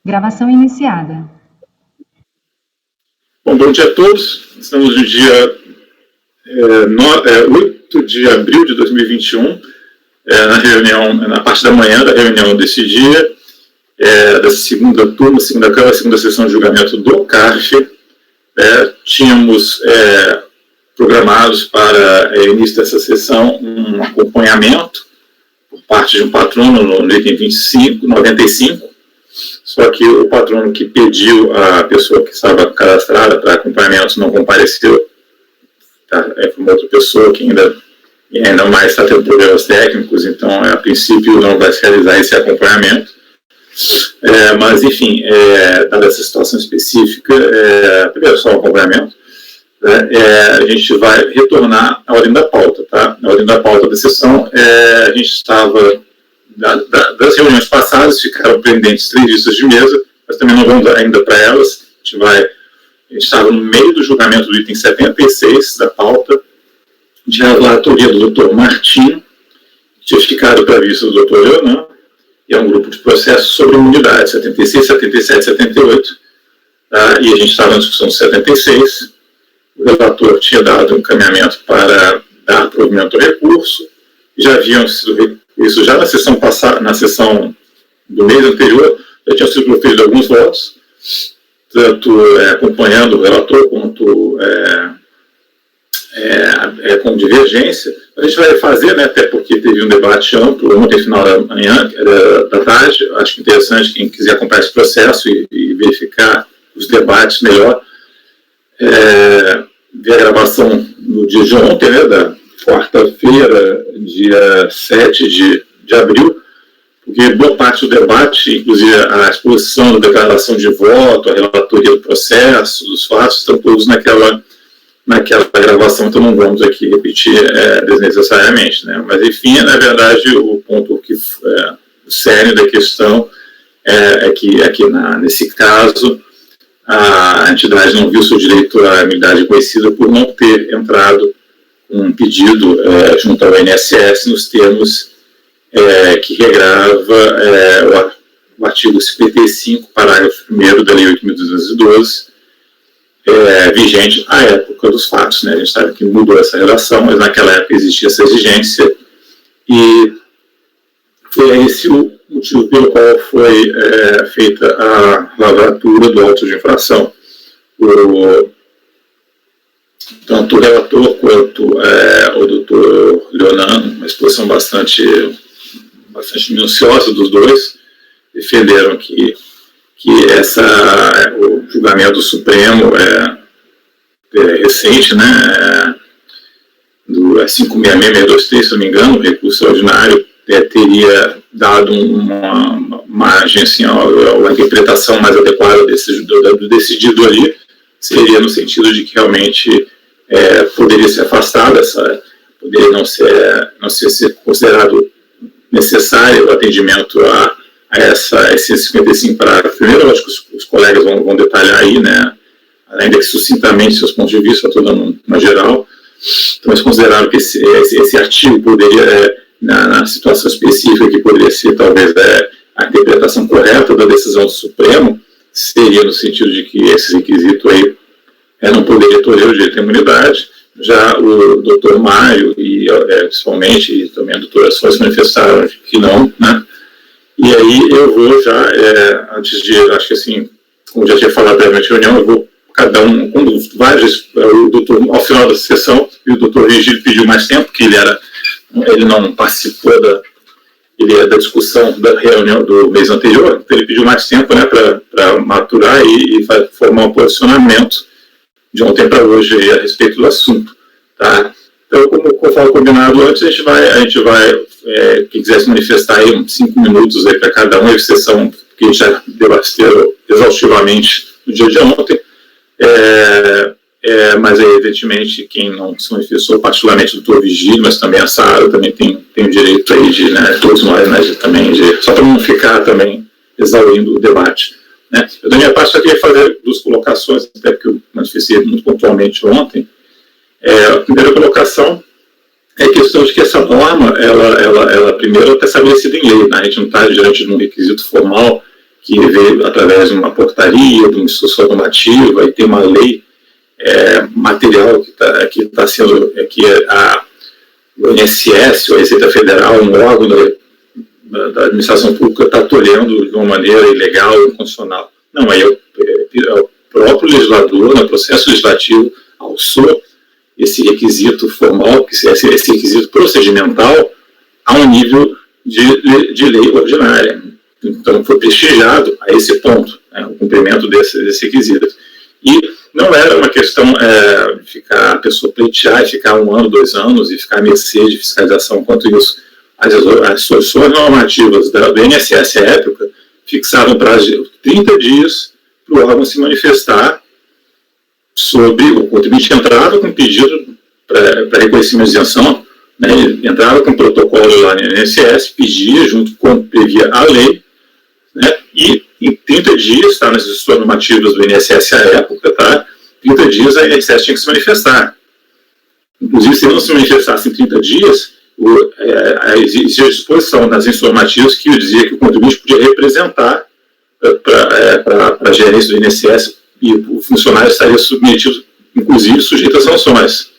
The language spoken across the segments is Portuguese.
Gravação iniciada. Bom dia a todos. Estamos no dia 8 de abril de 2021, na reunião, na parte da manhã da reunião desse dia, da segunda turma, segunda sessão de julgamento do CARF. Tínhamos programados para início dessa sessão um acompanhamento por parte de um patrono no item 95, só que o patrono que pediu a pessoa que estava cadastrada para acompanhamento não compareceu, foi uma outra pessoa que ainda mais está tendo problemas técnicos, então a princípio não vai se realizar esse acompanhamento. Mas enfim, dada essa situação específica, primeiro só o acompanhamento, a gente vai retornar à ordem da pauta, tá? Na ordem da pauta da sessão, a gente estava, das reuniões passadas, ficaram pendentes 3 listas de mesa, mas também não vamos ainda para elas. A gente estava no meio do julgamento do item 76 da pauta, de relatoria do Dr. Martim, que tinha ficado para a vista do Dr. Leonan, e é um grupo de processos sobre imunidade, 76, 77 e 78, tá? E a gente estava na discussão do 76, o relator tinha dado um encaminhamento para dar provimento ao recurso, já haviam sido isso já na sessão passada, na sessão do mês anterior, já tinham sido proferidos alguns votos, tanto acompanhando o relator quanto com divergência. A gente vai fazer, né, até porque teve um debate amplo ontem, final da manhã, da tarde. Acho que interessante quem quiser acompanhar esse processo e verificar os debates melhor, ver a gravação no dia de ontem, né, da quarta-feira, dia 7 de abril, porque boa parte do debate, inclusive a exposição da declaração de voto, a relatoria do processo, dos fatos, estão todos naquela gravação, então não vamos aqui repetir desnecessariamente, né? Mas, enfim, na verdade, o ponto o sério da questão é que aqui nesse caso, a entidade não viu seu direito à imunidade reconhecida por não ter entrado com um pedido junto ao INSS nos termos que regrava o artigo 55, parágrafo 1º da Lei 8.212, vigente à época dos fatos, né? A gente sabe que mudou essa relação, mas naquela época existia essa exigência, e foi esse o motivo pelo qual foi feita a lavratura do auto de infração. Tanto o relator quanto o doutor Leonan, uma exposição bastante minuciosa dos dois, defenderam que o julgamento do Supremo recente, né, do 56623, se não me engano, o recurso ordinário, teria dado uma margem, assim, a interpretação mais adequada do decidido ali seria no sentido de que realmente poderia ser afastado, poderia não ser considerado necessário o atendimento a esse 55 parágrafo. Primeiro, eu acho que os colegas vão detalhar aí, né, ainda que sucintamente seus pontos de vista, estou dando uma geral. Então, eles consideraram que esse artigo poderia, na situação específica, que poderia ser talvez a interpretação correta da decisão do Supremo, seria no sentido de que esse requisito aí não poderia tolher o direito à imunidade. Já o doutor Mário, principalmente, e também a doutora Sônia se manifestaram que não, né? E aí eu vou já, antes de, acho que assim, como já tinha falado previamente na reunião, eu vou, cada um vários, o doutor, ao final da sessão, e o doutor Virgílio pediu mais tempo, que ele não participou da discussão da reunião do mês anterior, então ele pediu mais tempo, né, para maturar e formar um posicionamento de ontem para hoje aí, a respeito do assunto, tá? Então, como eu falo combinado antes, a gente vai quem quiser se manifestar aí, uns 5 minutos aí para cada um, a sessão que a gente já debateu exaustivamente no dia de ontem, mas aí, evidentemente, quem não se manifestou, particularmente o doutor Vigílio, mas também a Sara, também tem o direito aí de, né, todos nós, né, também, só para não ficar também exaurindo o debate, né. Eu, da minha parte, só queria fazer 2 colocações, até porque eu manifestei muito pontualmente ontem. A primeira colocação é a questão de que essa norma, ela primeiro está estabelecida em lei, né? A gente não está diante de um requisito formal que veio através de uma portaria, de uma instrução normativa, e tem uma lei material que está sendo, que o INSS, ou a Receita Federal, um órgão da administração pública, está tolhendo de uma maneira ilegal ou inconstitucional. Não, aí é o próprio legislador, no processo legislativo, alçou esse requisito formal, esse requisito procedimental, a um nível de lei ordinária. Então, foi prestigiado a esse ponto, o cumprimento desse requisito. E não era uma questão de ficar a pessoa pleitear e ficar 1 ano, 2 anos e ficar à mercê de fiscalização quanto isso. As soluções normativas do INSS à época fixavam prazo de 30 dias para o órgão se manifestar sobre o contribuinte que entrava com pedido para reconhecimento de isenção, né, entrava com protocolo lá no INSS, pedia junto com o que previa a lei, né, e em 30 dias, tá, nas instruções normativas do INSS à época, tá, 30 dias a INSS tinha que se manifestar. Inclusive, se ele não se manifestasse em 30 dias, existia a disposição nas instruções normativas que dizia que o contribuinte podia representar para a gerência do INSS e o funcionário estaria submetido, inclusive, sujeito a sanções.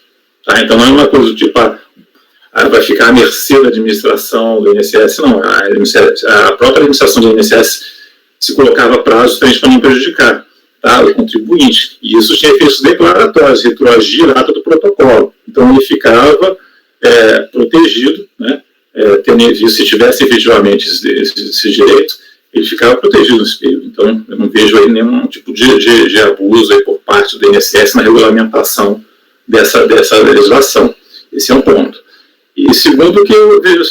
Tá? Então, não é uma coisa do tipo, vai ficar à mercê da administração do INSS, não. A própria administração do INSS se colocava prazo para não prejudicar, tá, o contribuinte. E isso tinha efeitos declaratórios, retroagia a data do protocolo. Então, ele ficava protegido, né, se tivesse efetivamente esse direito, ele ficava protegido nesse período. Então, eu não vejo aí nenhum tipo de abuso aí por parte do INSS na regulamentação dessa legislação. Esse é um ponto. E segundo, que eu vejo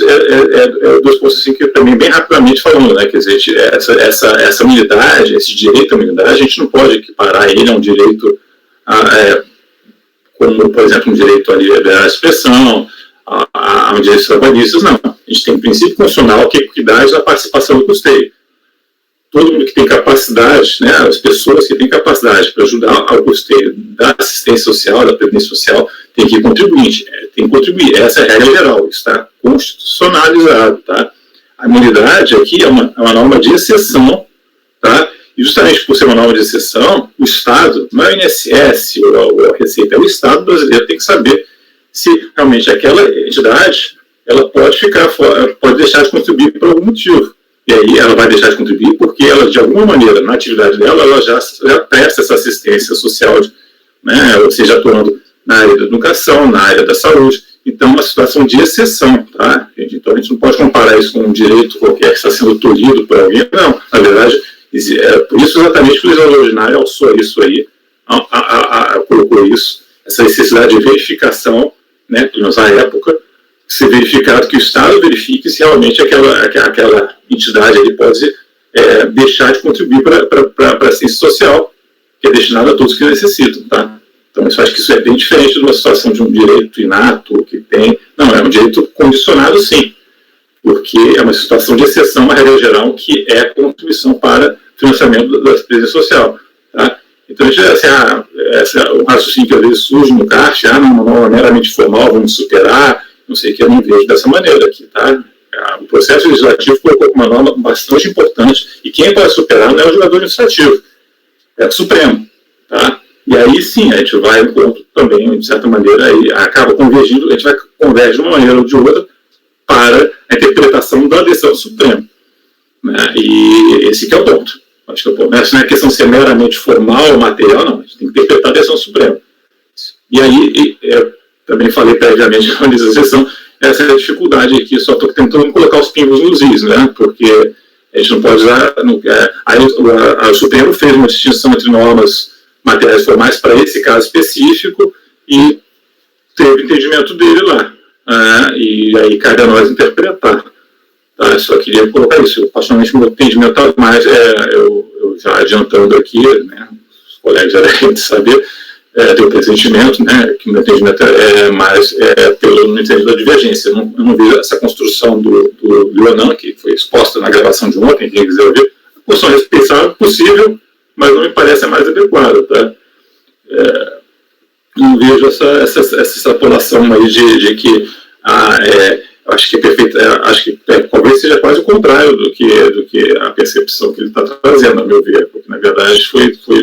dois pontos assim, que também bem rapidamente falando, né, quer dizer, essa imunidade, esse direito à imunidade, a gente não pode equiparar ele a um direito, como, por exemplo, um direito à liberdade de expressão, a um direito trabalhista, não. A gente tem um princípio constitucional que é a equidade da participação do custeio. Todo mundo que tem capacidade, né, as pessoas que têm capacidade para ajudar ao custeio da assistência social, da previdência social, tem que contribuir. Essa é a regra geral, está constitucionalizado. Tá? A imunidade aqui é uma norma de exceção, tá? E justamente por ser uma norma de exceção, o Estado, não é o INSS ou a Receita, é o Estado brasileiro tem que saber se realmente aquela entidade ela pode deixar de contribuir por algum motivo. E aí ela vai deixar de contribuir porque ela, de alguma maneira, na atividade dela, ela já presta essa assistência social, né, ou seja, atuando na área da educação, na área da saúde. Então, é uma situação de exceção, tá? Então, a gente não pode comparar isso com um direito qualquer que está sendo tolhido por alguém. Não, na verdade, por isso exatamente que o legislador ordinário alçou isso aí, colocou isso, essa necessidade de verificação, né, pelo menos na época, ser verificado que o Estado verifique se realmente aquela entidade ali pode deixar de contribuir para a assistência social, que é destinada a todos que necessitam, tá? Então, eu acho que isso é bem diferente de uma situação de um direito inato que tem. Não, é um direito condicionado, sim, porque é uma situação de exceção, uma regra geral, que é a contribuição para financiamento da previdência social, tá? Então, o raciocínio que às vezes surge no CARF, não é meramente formal, vamos superar, não sei o que, eu não vejo dessa maneira aqui, tá? O processo legislativo colocou uma norma bastante importante, e quem pode superar não é o jogador administrativo, é o Supremo, tá? E aí sim, a gente vai um ponto também, de certa maneira, aí acaba convergindo, a gente vai convergir de uma maneira ou de outra para a interpretação da decisão do Supremo, né? E esse que é o ponto. Acho que é o ponto. Essa não é questão de ser meramente formal ou material, não, a gente tem que interpretar a decisão do Supremo. E aí, eu também falei previamente na exceção, essa é a dificuldade aqui, só estou tentando colocar os pingos nos is, né? Porque a gente não pode usar. Aí o Supremo fez uma distinção entre normas materiais formais para esse caso específico e teve o entendimento dele lá. E aí cabe a nós interpretar. Tá? Eu só queria colocar isso. Particularmente o meu entendimento, mas eu já adiantando aqui, né, os colegas já devem saber, ter o pressentimento, né, que o meu entendimento é mais pelo entendimento da divergência. Eu não vejo essa construção do Leonan, que foi exposta na gravação de ontem, quem quiser ouvir, a construção respeitável possível, mas não me parece a mais adequada, tá? Não vejo essa extrapolação aí de que acho que é perfeito, acho que talvez seja quase o contrário do que a percepção que ele está trazendo, a meu ver, porque na verdade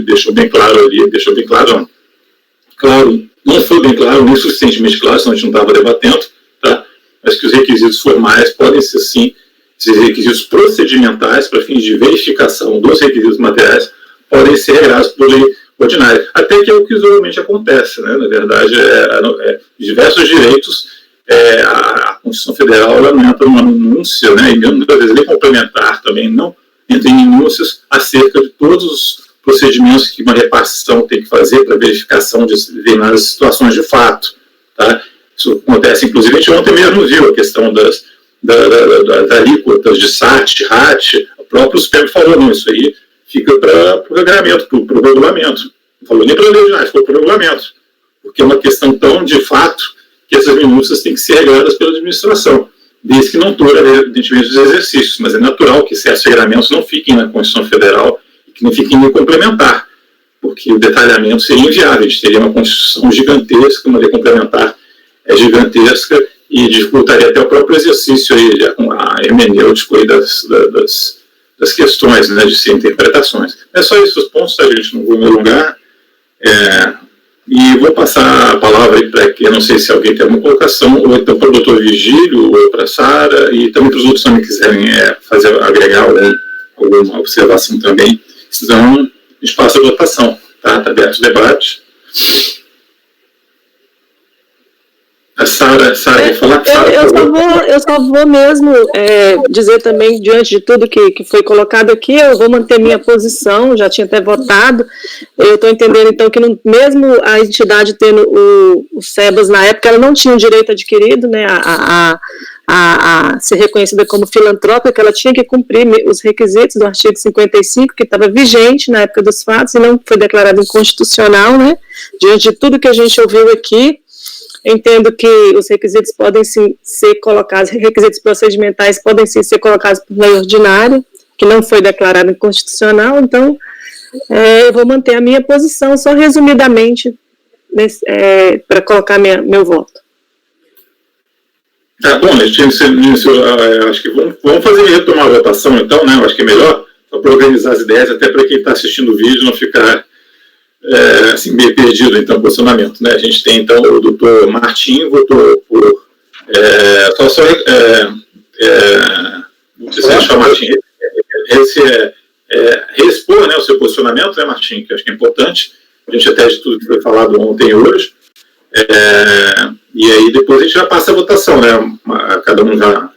deixou bem claro ali, não foi bem claro, nem suficientemente claro, senão a gente não estava debatendo, tá? Mas que os requisitos formais podem ser, sim, esses requisitos procedimentais para fins de verificação dos requisitos materiais podem ser regrados por lei ordinária. Até que é o que usualmente acontece, né? Na verdade, diversos direitos, a Constituição Federal ela não entra numa minúcia, né? E mesmo às vezes lei complementar também não entra em minúcias acerca de todos os procedimentos que uma repartição tem que fazer para verificação de determinadas situações de fato, tá? Isso acontece, inclusive, a gente ontem mesmo viu a questão das alíquotas de SAT, RAT, o próprio SUPEM falou, não, isso aí fica para o regramento, para o regulamento. Não falou nem para a lei ordinária, ficou para o regulamento, porque é uma questão tão de fato que essas minúcias têm que ser reguladas pela administração, desde que não toure, evidentemente, os exercícios, mas é natural que certos regramentos não fiquem na Constituição Federal e que não fiquem nem complementar, porque o detalhamento seria inviável, a gente teria uma Constituição gigantesca, uma lei complementar gigantesca e dificultaria até o próprio exercício aí, a hermenêutico aí das questões, né, de ser interpretações. É só isso, os pontos, a gente não vou me alongar. E vou passar a palavra aí para que, eu não sei se alguém tem alguma colocação, ou então para o doutor Virgílio, ou para a Sara, e também para os outros também quiserem agregar alguma observação também, senão a gente passa a votação, tá? Está aberto o debate. A Sara vai falar. Eu só vou mesmo dizer também, diante de tudo que foi colocado aqui, eu vou manter minha posição, já tinha até votado. Eu estou entendendo, então, que mesmo a entidade tendo o SEBAS na época, ela não tinha o direito adquirido, né, a ser reconhecida como filantrópica, ela tinha que cumprir os requisitos do artigo 55, que estava vigente na época dos fatos, e não foi declarado inconstitucional, né, diante de tudo que a gente ouviu aqui. Entendo que os requisitos podem sim ser colocados, requisitos procedimentais podem sim ser colocados por lei ordinária, que não foi declarado inconstitucional, então eu vou manter a minha posição, só resumidamente, para colocar meu voto. Bom, acho que vamos retomar a votação então, né? Eu acho que é melhor, para organizar as ideias, até para quem está assistindo o vídeo não ficar assim, meio perdido, então, o posicionamento, né? A gente tem, então, o doutor Martim votou por... não sei se deixar o Martim expor, né, o seu posicionamento, né, Martim, que eu acho que é importante, a gente até de tudo que foi falado ontem e hoje, e aí depois a gente já passa a votação, né? Cada um já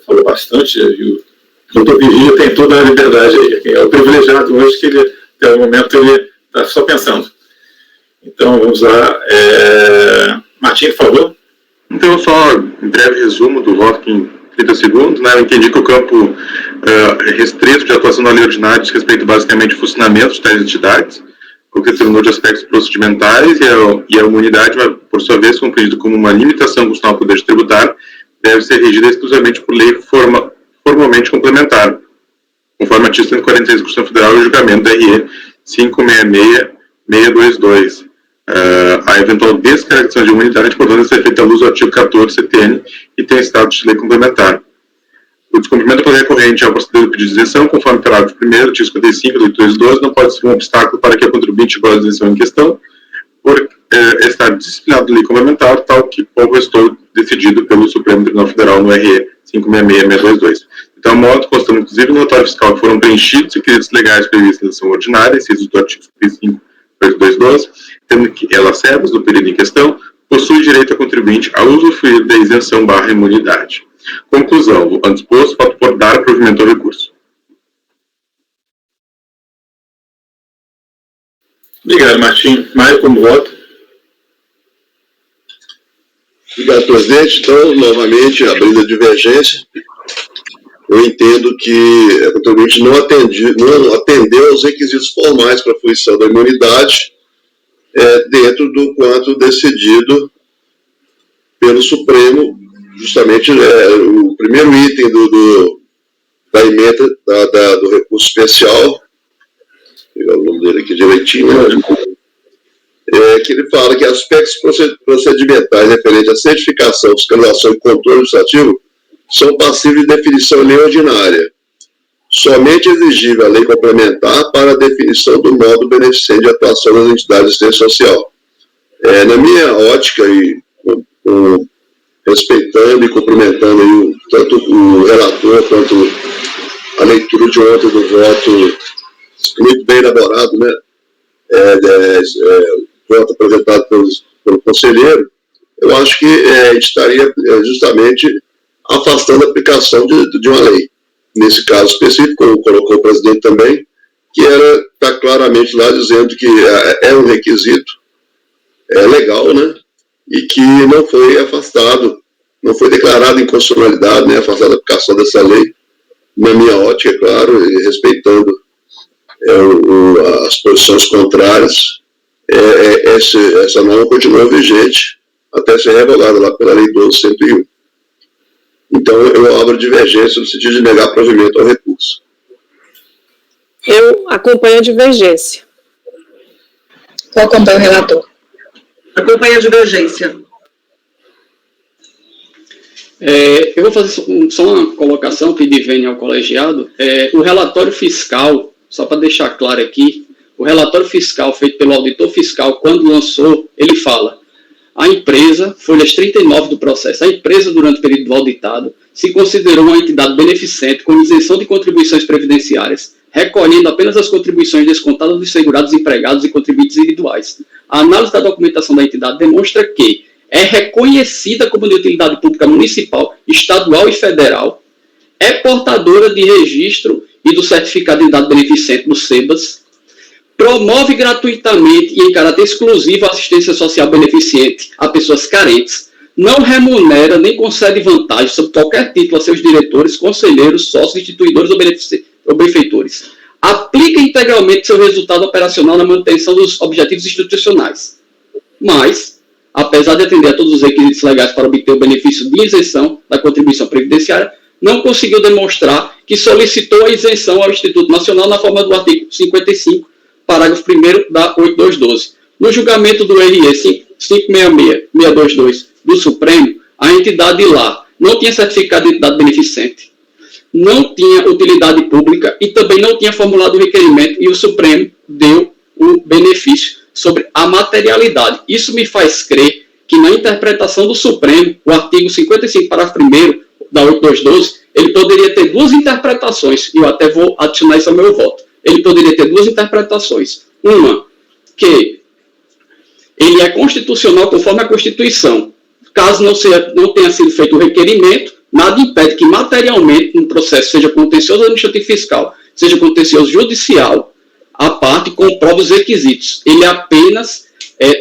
falou bastante, e o doutor Virgílio tem toda a liberdade aí, é o privilegiado hoje que ele, até o momento, ele está só pensando. Então, vamos lá. Martim, por favor. Então, só um breve resumo do voto em 30 segundos. Né? Eu entendi que o campo restrito de atuação da lei ordinária diz respeito basicamente ao funcionamento de tais entidades, o que determinou de aspectos procedimentais, e a imunidade, por sua vez, compreendida como uma limitação constitucional ao poder tributário, deve ser regida exclusivamente por lei formalmente complementar, conforme o artigo 146 da Constituição Federal e o julgamento da RE 566-622. A eventual descaracterização de imunidade podendo ser feita à luz do artigo 14 CTN e tem status de lei complementar. O descumprimento da poder recorrente ao procedimento de pedido de isenção, conforme o parágrafo 1º do artigo 55 do 812, não pode ser um obstáculo para que a contribuinte goze da isenção em questão, por estar disciplinado de lei complementar, tal que como restou decidido pelo Supremo Tribunal Federal no RE 566-622. Então, modo constando, inclusive, no relatório fiscal que foram preenchidos requisitos legais previstos na legislação ordinária, incisos do artigo 55 do 812, tendo que ela SEBAS, do período em questão, possui direito a contribuinte a usufruir da isenção/imunidade. Conclusão, antes posto, voto por dar provimento ao recurso. Obrigado, Martim. Mário, como voto? Obrigado, presidente. Então, novamente, abrindo a divergência, eu entendo que a contribuinte não atendeu aos requisitos formais para a fruição da imunidade dentro do quanto decidido pelo Supremo, justamente o primeiro item da emenda do recurso especial, vou pegar o nome dele aqui direitinho, que ele fala que aspectos procedimentais referentes à certificação, fiscalização e controle administrativo são passíveis de definição em lei ordinária. Somente exigível a lei complementar para a definição do modo beneficente de atuação das entidades de assistência social. Na minha ótica, e respeitando e cumprimentando aí tanto o relator quanto a leitura de ontem do voto muito bem elaborado, né? Voto apresentado pelo conselheiro, eu acho que a gente estaria justamente afastando a aplicação de uma lei. Nesse caso específico, como colocou o presidente também, que está claramente lá dizendo que é um requisito legal, né? E que não foi afastado, não foi declarado inconstitucionalidade, né? Afastado da aplicação dessa lei, na minha ótica, é claro, e respeitando as posições contrárias, essa norma continua vigente até ser revogada lá pela Lei 12.101. Então, eu abro divergência no sentido de negar provimento ao recurso. Eu acompanho a divergência. Eu acompanho o relator. Acompanho a divergência. Eu vou fazer só uma colocação, pedir vênia ao colegiado. O relatório fiscal, só para deixar claro aqui, o relatório fiscal feito pelo auditor fiscal, quando lançou, ele fala: a empresa, folhas 39 do processo, a empresa, durante o período auditado, se considerou uma entidade beneficente com isenção de contribuições previdenciárias, recolhendo apenas as contribuições descontadas dos segurados empregados e contribuintes individuais. A análise da documentação da entidade demonstra que é reconhecida como de utilidade pública municipal, estadual e federal, é portadora de registro e do certificado de entidade beneficente do SEBAS, promove gratuitamente e em caráter exclusivo a assistência social beneficente a pessoas carentes, não remunera nem concede vantagens sobre qualquer título a seus diretores, conselheiros, sócios, instituidores ou benfeitores. Aplica integralmente seu resultado operacional na manutenção dos objetivos institucionais. Mas, apesar de atender a todos os requisitos legais para obter o benefício de isenção da contribuição previdenciária, não conseguiu demonstrar que solicitou a isenção ao Instituto Nacional na forma do artigo 55, parágrafo 1º da 8212. No julgamento do RE 566622 do Supremo, a entidade lá não tinha certificado de entidade beneficente, não tinha utilidade pública e também não tinha formulado o requerimento, e o Supremo deu o benefício sobre a materialidade. Isso me faz crer que na interpretação do Supremo, o artigo 55, parágrafo 1º da 8212, ele poderia ter duas interpretações, e eu até vou adicionar isso ao meu voto. Ele poderia ter duas interpretações. Uma, que ele é constitucional conforme a Constituição. Caso não tenha sido feito o requerimento, nada impede que materialmente um processo, seja contencioso administrativo fiscal, seja contencioso judicial, a parte comprova os requisitos. Ele apenas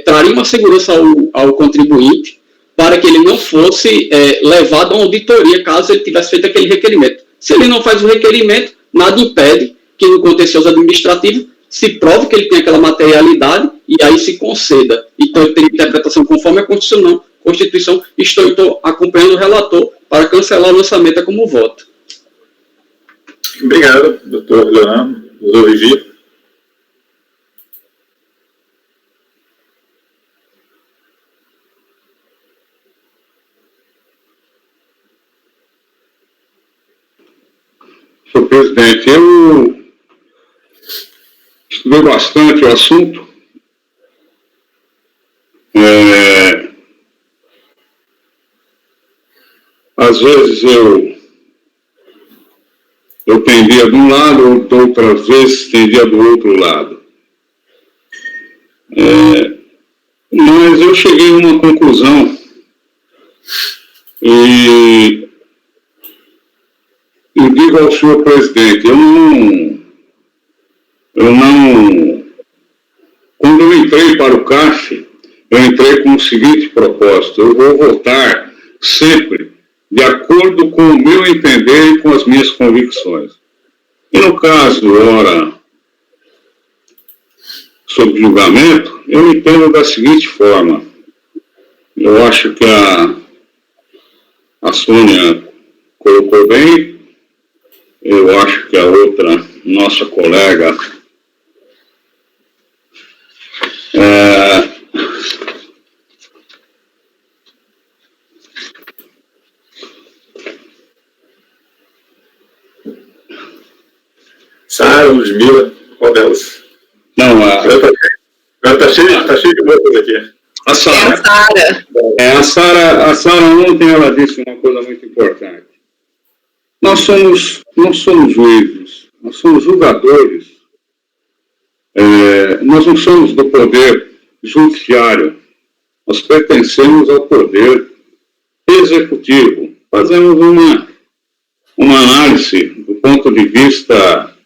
traria uma segurança ao contribuinte para que ele não fosse levado a uma auditoria caso ele tivesse feito aquele requerimento. Se ele não faz o requerimento, nada impede que no contencioso administrativo se prove que ele tem aquela materialidade e aí se conceda. Então, eu tenho interpretação conforme a Constituição. Estou acompanhando o relator para cancelar o lançamento como voto. Obrigado, doutor Leonardo. Doutor Vivi. Senhor presidente, eu estudei bastante o assunto. Às vezes eu pendia de um lado, outras vezes pendia do outro lado. Mas eu cheguei a uma conclusão e eu digo ao senhor presidente, quando eu entrei para o CAF, eu entrei com o seguinte propósito: eu vou votar sempre de acordo com o meu entender e com as minhas convicções. E no caso, ora, sobre julgamento, eu entendo da seguinte forma: eu acho que a Sônia colocou bem. Eu acho que a outra, nossa colega, Ludmila? Qual delas? Não, Tá cheio de moças aqui. a Sara. A Sara ontem ela disse uma coisa muito importante. Nós não somos juízes, nós somos julgadores. Nós não somos do poder judiciário, nós pertencemos ao poder executivo. Fazemos uma análise do ponto de vista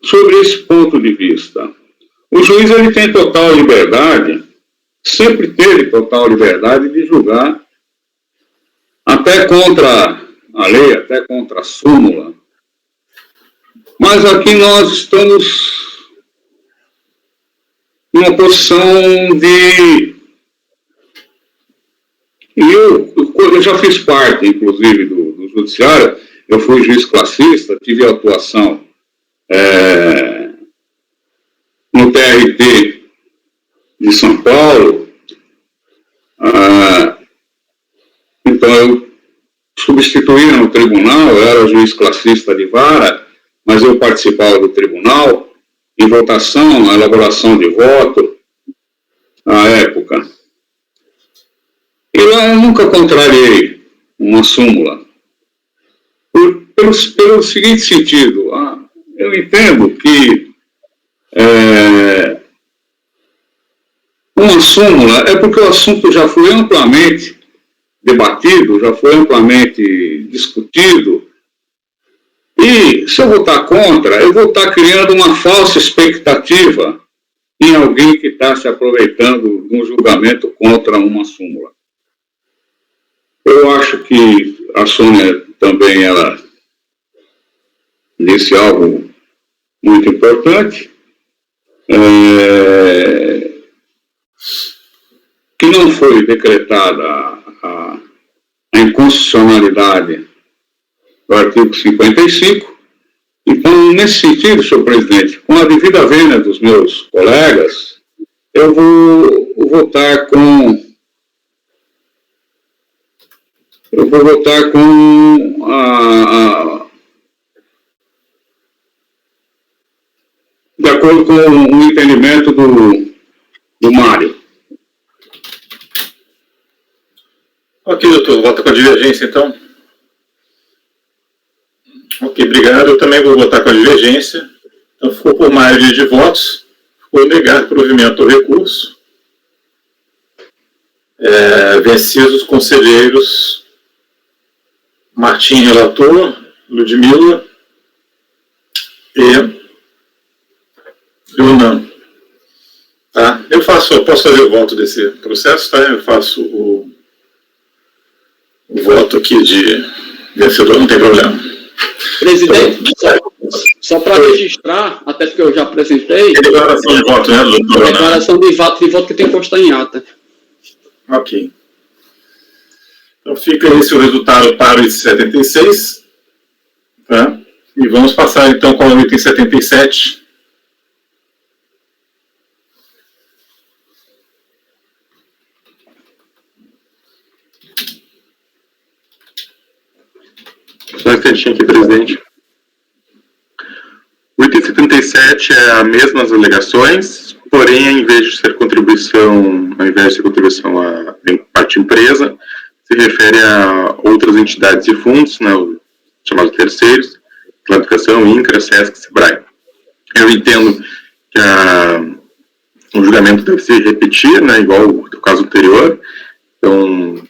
sobre esse ponto de vista. O juiz ele tem total liberdade, sempre teve total liberdade de julgar até contra a lei, até contra a súmula. Mas aqui nós estamos numa posição de... Eu já fiz parte, inclusive, do judiciário. Eu fui juiz classista, tive atuação no TRT de São Paulo. Então, eu substituía no tribunal, eu era juiz classista de vara, mas eu participava do tribunal, em votação, elaboração de voto, à época. E lá eu nunca contrariei uma súmula. Pelo seguinte sentido, eu entendo que uma súmula é porque o assunto já foi amplamente debatido, já foi amplamente discutido, e se eu votar contra, eu vou estar criando uma falsa expectativa em alguém que está se aproveitando de um julgamento contra uma súmula. Eu acho que a Sônia também, ela disse algo muito importante, que não foi decretada a inconstitucionalidade do artigo 55. Então, nesse sentido, senhor presidente, com a devida vênia dos meus colegas, eu vou votar de acordo com o entendimento do Mário. Ok, doutor, vota com a divergência, então. Ok, obrigado. Eu também vou votar com a divergência. Então, ficou por maioria de votos. Ficou negado provimento ao recurso. Vencidos os conselheiros Martim, relator, Ludmila e Leonan. Tá? Eu posso fazer o voto desse processo, tá? Eu faço o voto aqui de vencedor, não tem problema. Presidente, só para registrar, até porque eu já apresentei... É declaração de voto, né, doutor? Declaração de voto que tem que constar em ata. Ok. Então fica esse o resultado para o item 76. Tá? E vamos passar então com o item 77. Só um instantinho aqui, presidente. O item 77 é a mesma as alegações, porém, ao invés de ser contribuição a parte empresa, se refere a outras entidades e fundos, né, chamados terceiros, Educação, INCRA, SESC, SEBRAE. Eu entendo que o julgamento deve se repetir, né, igual o caso anterior. Então,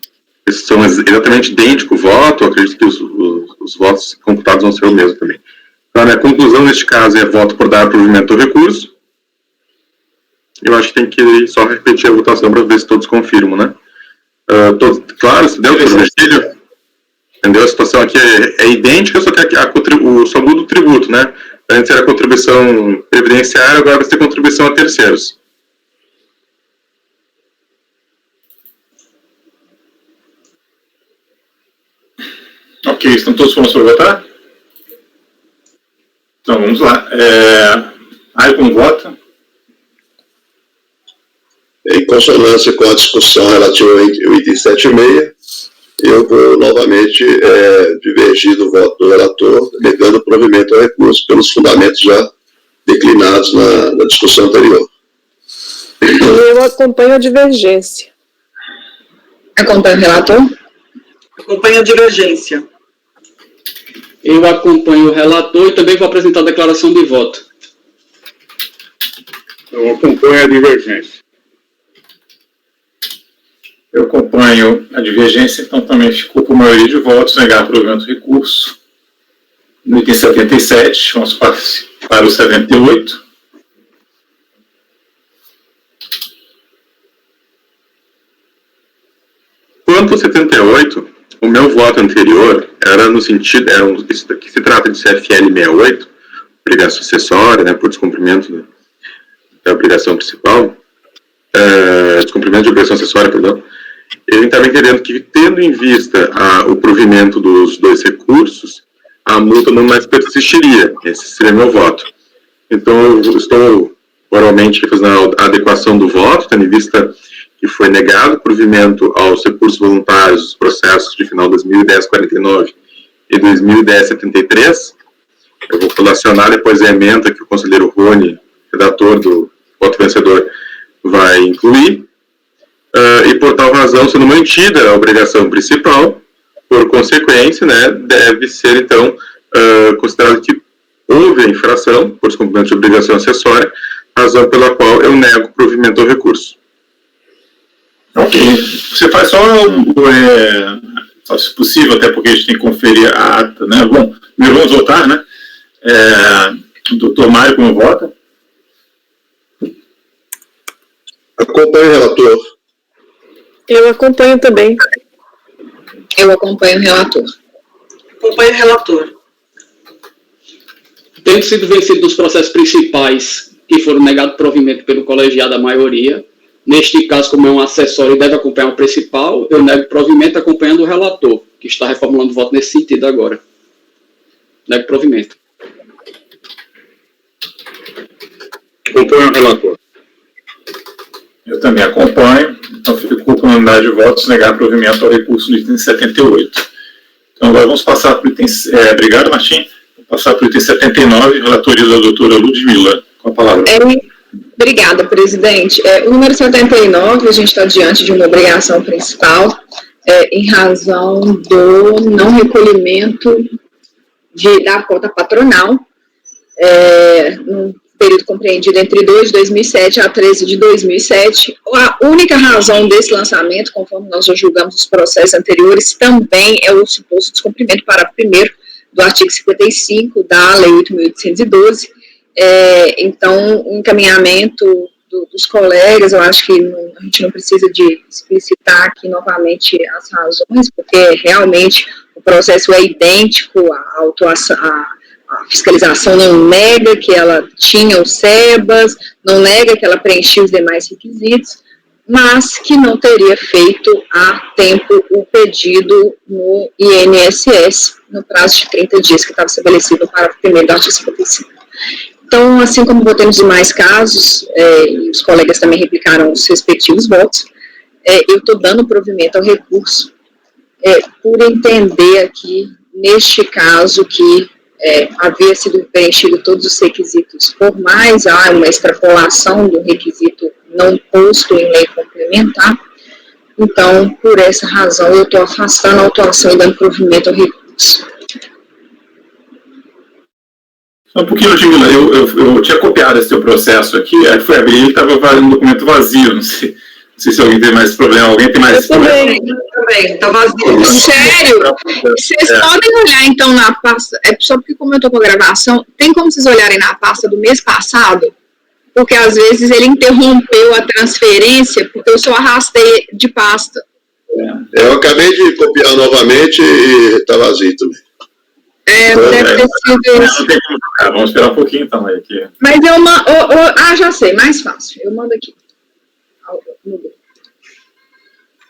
esses são exatamente idênticos o voto, eu acredito que os votos computados vão ser o mesmo também. Então, a minha conclusão neste caso é voto por dar provimento ao recurso. Eu acho que tem que só repetir a votação para ver se todos confirmam, né? Claro, se deu para o Virgílio, entendeu? A situação aqui é idêntica, só que só muda o tributo, né? Antes era contribuição previdenciária, agora vai ser contribuição a terceiros. Ok, estão todos prontos para votar? Então vamos lá. Aicon vota. Em consonância com a discussão relativa ao item 76, eu vou novamente divergir do voto do relator, negando o provimento ao recurso pelos fundamentos já declinados na discussão anterior. Eu acompanho a divergência. Acompanho o relator. Acompanho a divergência. Eu acompanho o relator e também vou apresentar a declaração de voto. Eu acompanho a divergência. Eu acompanho a divergência, então também ficou por maioria de votos negar provimento do recurso. No item 77, vamos para o 78. Quanto ao 78, o meu voto anterior era no sentido, que se trata de CFL 68, obrigação acessória, né, por descumprimento da obrigação principal, descumprimento de obrigação acessória, perdão. Ele estava entendendo que, tendo em vista o provimento dos dois recursos, a multa não mais persistiria. Esse seria meu voto. Então, eu estou oralmente fazendo a adequação do voto, tendo em vista que foi negado o provimento aos recursos voluntários dos processos de final 2010-49 e 2010-73. Eu vou relacionar depois a emenda que o conselheiro Rony, redator do voto vencedor, vai incluir. E por tal razão, sendo mantida a obrigação principal, por consequência, né, deve ser, então, considerado que houve a infração por descumprimento de obrigação acessória, razão pela qual eu nego o provimento ao recurso. Ok. Você faz só, se possível, até porque a gente tem que conferir a ata, né? Bom, primeiro vamos votar, né? Doutor Mário, como vota? Acompanho o relator. Eu acompanho também. Eu acompanho o relator. Acompanho o relator. Tendo sido vencido dos processos principais que foram negados provimento pelo colegiado a maioria, neste caso, como é um acessório e deve acompanhar o principal, eu nego provimento acompanhando o relator, que está reformulando o voto nesse sentido agora. Nego provimento. Acompanho o relator. Eu também acompanho. Então, ficou com a unanimidade de votos negar provimento ao recurso no item 78. Então, agora vamos passar para o item... obrigado, Martim. Vamos passar para o item 79, relatoria da doutora Ludmila. Com a palavra. Obrigada, presidente. O número 79, a gente está diante de uma obrigação principal, em razão do não recolhimento da cota patronal, no período compreendido entre 2 de 2007 a 13 de 2007. A única razão desse lançamento, conforme nós já julgamos os processos anteriores, também é o suposto descumprimento parágrafo 1º do artigo 55 da Lei 8.812. Então, o encaminhamento dos colegas, eu acho que a gente não precisa de explicitar aqui novamente as razões, porque realmente o processo é idêntico, a fiscalização não nega que ela tinha os SEBAS, não nega que ela preenchia os demais requisitos, mas que não teria feito a tempo o pedido no INSS, no prazo de 30 dias que estava estabelecido no parágrafo 1º do artigo 55. Então, assim como votamos demais casos, e os colegas também replicaram os respectivos votos, eu estou dando provimento ao recurso, por entender aqui, neste caso, que havia sido preenchido todos os requisitos formais, há uma extrapolação do requisito não posto em lei complementar. Então, por essa razão, eu estou afastando a autuação e dando provimento ao recurso. Só um pouquinho, Ludmila, eu tinha copiado esse teu processo aqui, aí fui abrir e estava valendo um documento vazio, não sei se alguém tem mais problema. Alguém tem mais esse problema? Também, está vazio. Sério? Vocês podem olhar, então, na pasta, só porque como eu estou com a gravação, tem como vocês olharem na pasta do mês passado? Porque, às vezes, ele interrompeu a transferência, porque eu só arrastei de pasta. Eu acabei de copiar novamente e está vazio também. Deve ter sido isso. Não tem como trocar, vamos esperar um pouquinho, então, aí aqui. Mas eu mando... já sei, mais fácil. Eu mando aqui.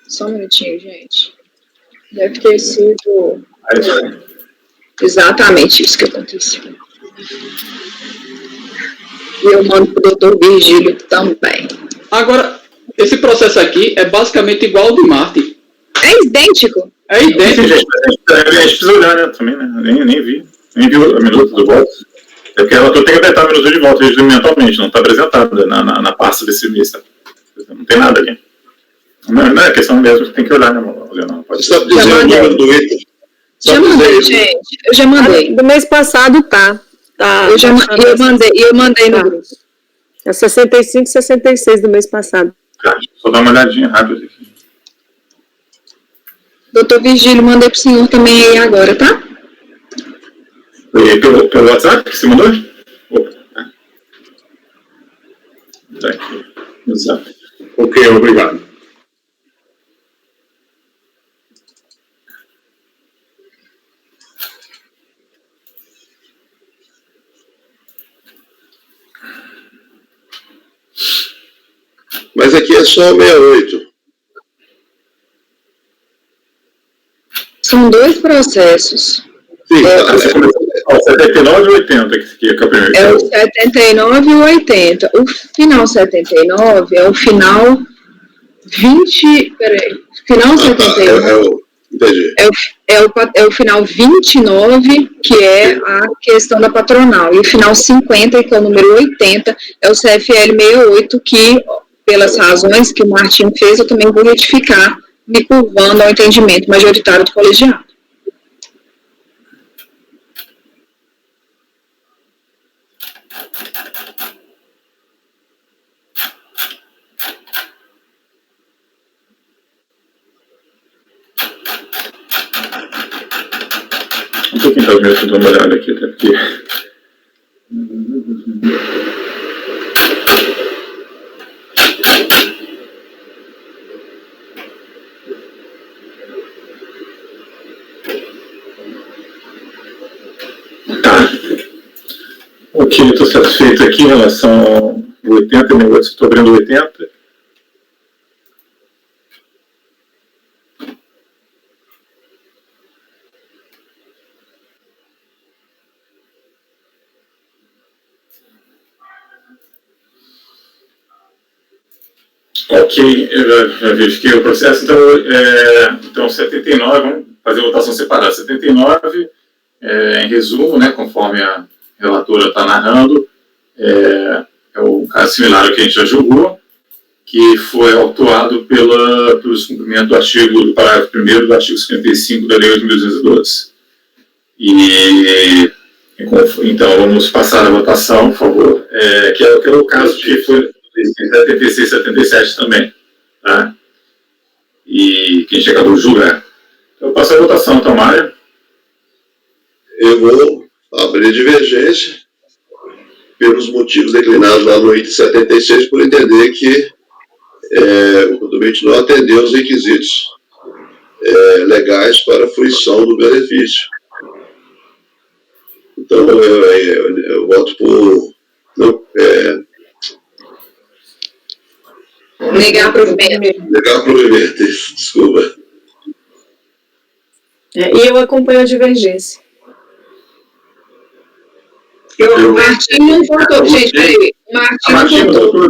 Só um minutinho, gente. Deve ter sido exatamente isso que aconteceu. E eu mando para o doutor Virgílio também. Agora, esse processo aqui é basicamente igual ao de Martin. É idêntico. É idêntico. A gente precisa olhar, né, também, né? Nem vi. Nem vi a minuta do voto. É porque ela tem que apertar a minuta de voto mentalmente, não está apresentada na pasta desse mês. Tá? Não tem nada ali. Não é questão mesmo, tem que olhar, né, Leonardo? Você está dizendo o número do item? Já mandei, gente. Eu já mandei. Do mês passado tá. Eu mandei no grupo. É 65 e 66 do mês passado. Só dá uma olhadinha rápida aqui. Doutor Virgílio, mandei pro senhor também aí agora, tá? Pelo WhatsApp que você mandou? Opa. Tá aqui. WhatsApp. Ok, obrigado. Mas aqui é só 68. São dois processos. Sim, Ó, 79 e 80 que é o primeiro. É o 79 e o 80. O final 79 é o final 20... Peraí. Final 79... Entendi. É o final 29, que é a questão da patronal. E o final 50, que é o número 80, é o CFL 68, que, pelas razões que o Martim fez, eu também vou retificar, me curvando ao entendimento majoritário do colegiado. Um pouquinho para ver se eu dou uma olhada aqui, até porque. Tá. Ok, estou satisfeito aqui em relação ao 80, negócio, estou abrindo o 80. Ok, eu já verifiquei o processo, então 79, vamos fazer a votação separada. 79, em resumo, né, conforme a relatora está narrando, é o caso similar ao que a gente já julgou, que foi autuado pelo descumprimento do parágrafo 1º do artigo 55 da Lei 8.212. Então, vamos passar a votação, por favor, que é o caso que foi 76 e 77 também, tá? E que a gente acabou de julgar. Então, eu passo a votação, então, Mário. Eu vou abrir divergência pelos motivos declinados lá no item 76, por entender que o contribuinte não atendeu os requisitos legais para a fruição do benefício. Então, eu voto por... Negar provimento. Negar provimento, desculpa. E eu acompanho a divergência. O Martim não votou, gente, peraí. Martim não votou.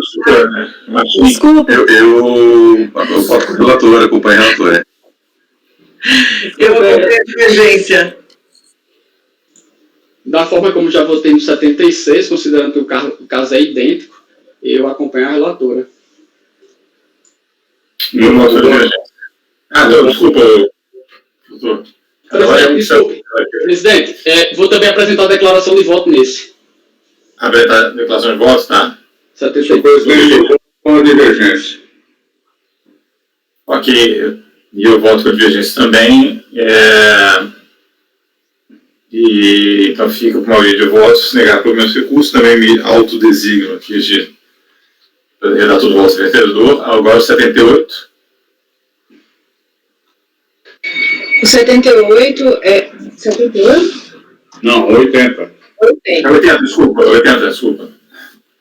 Desculpa. Eu voto com o relator, acompanho a relatora. Eu acompanho a divergência. Da forma como já votei no 76, considerando que o caso é idêntico, eu acompanho a relatora. Eu voto a divergência. Não, desculpa, doutor. Presidente, vou também apresentar a declaração de voto nesse. Apresentar a declaração de votos, tá? 76. Presidente, com a divergência. Ok, e eu voto com a divergência também. Então fica com uma vez de votos, negar pelo menos recurso, também me autodesigno aqui de redator do voto vencedor. Agora o 78. O 78 é... 78? Não, 80. 80. 80, desculpa.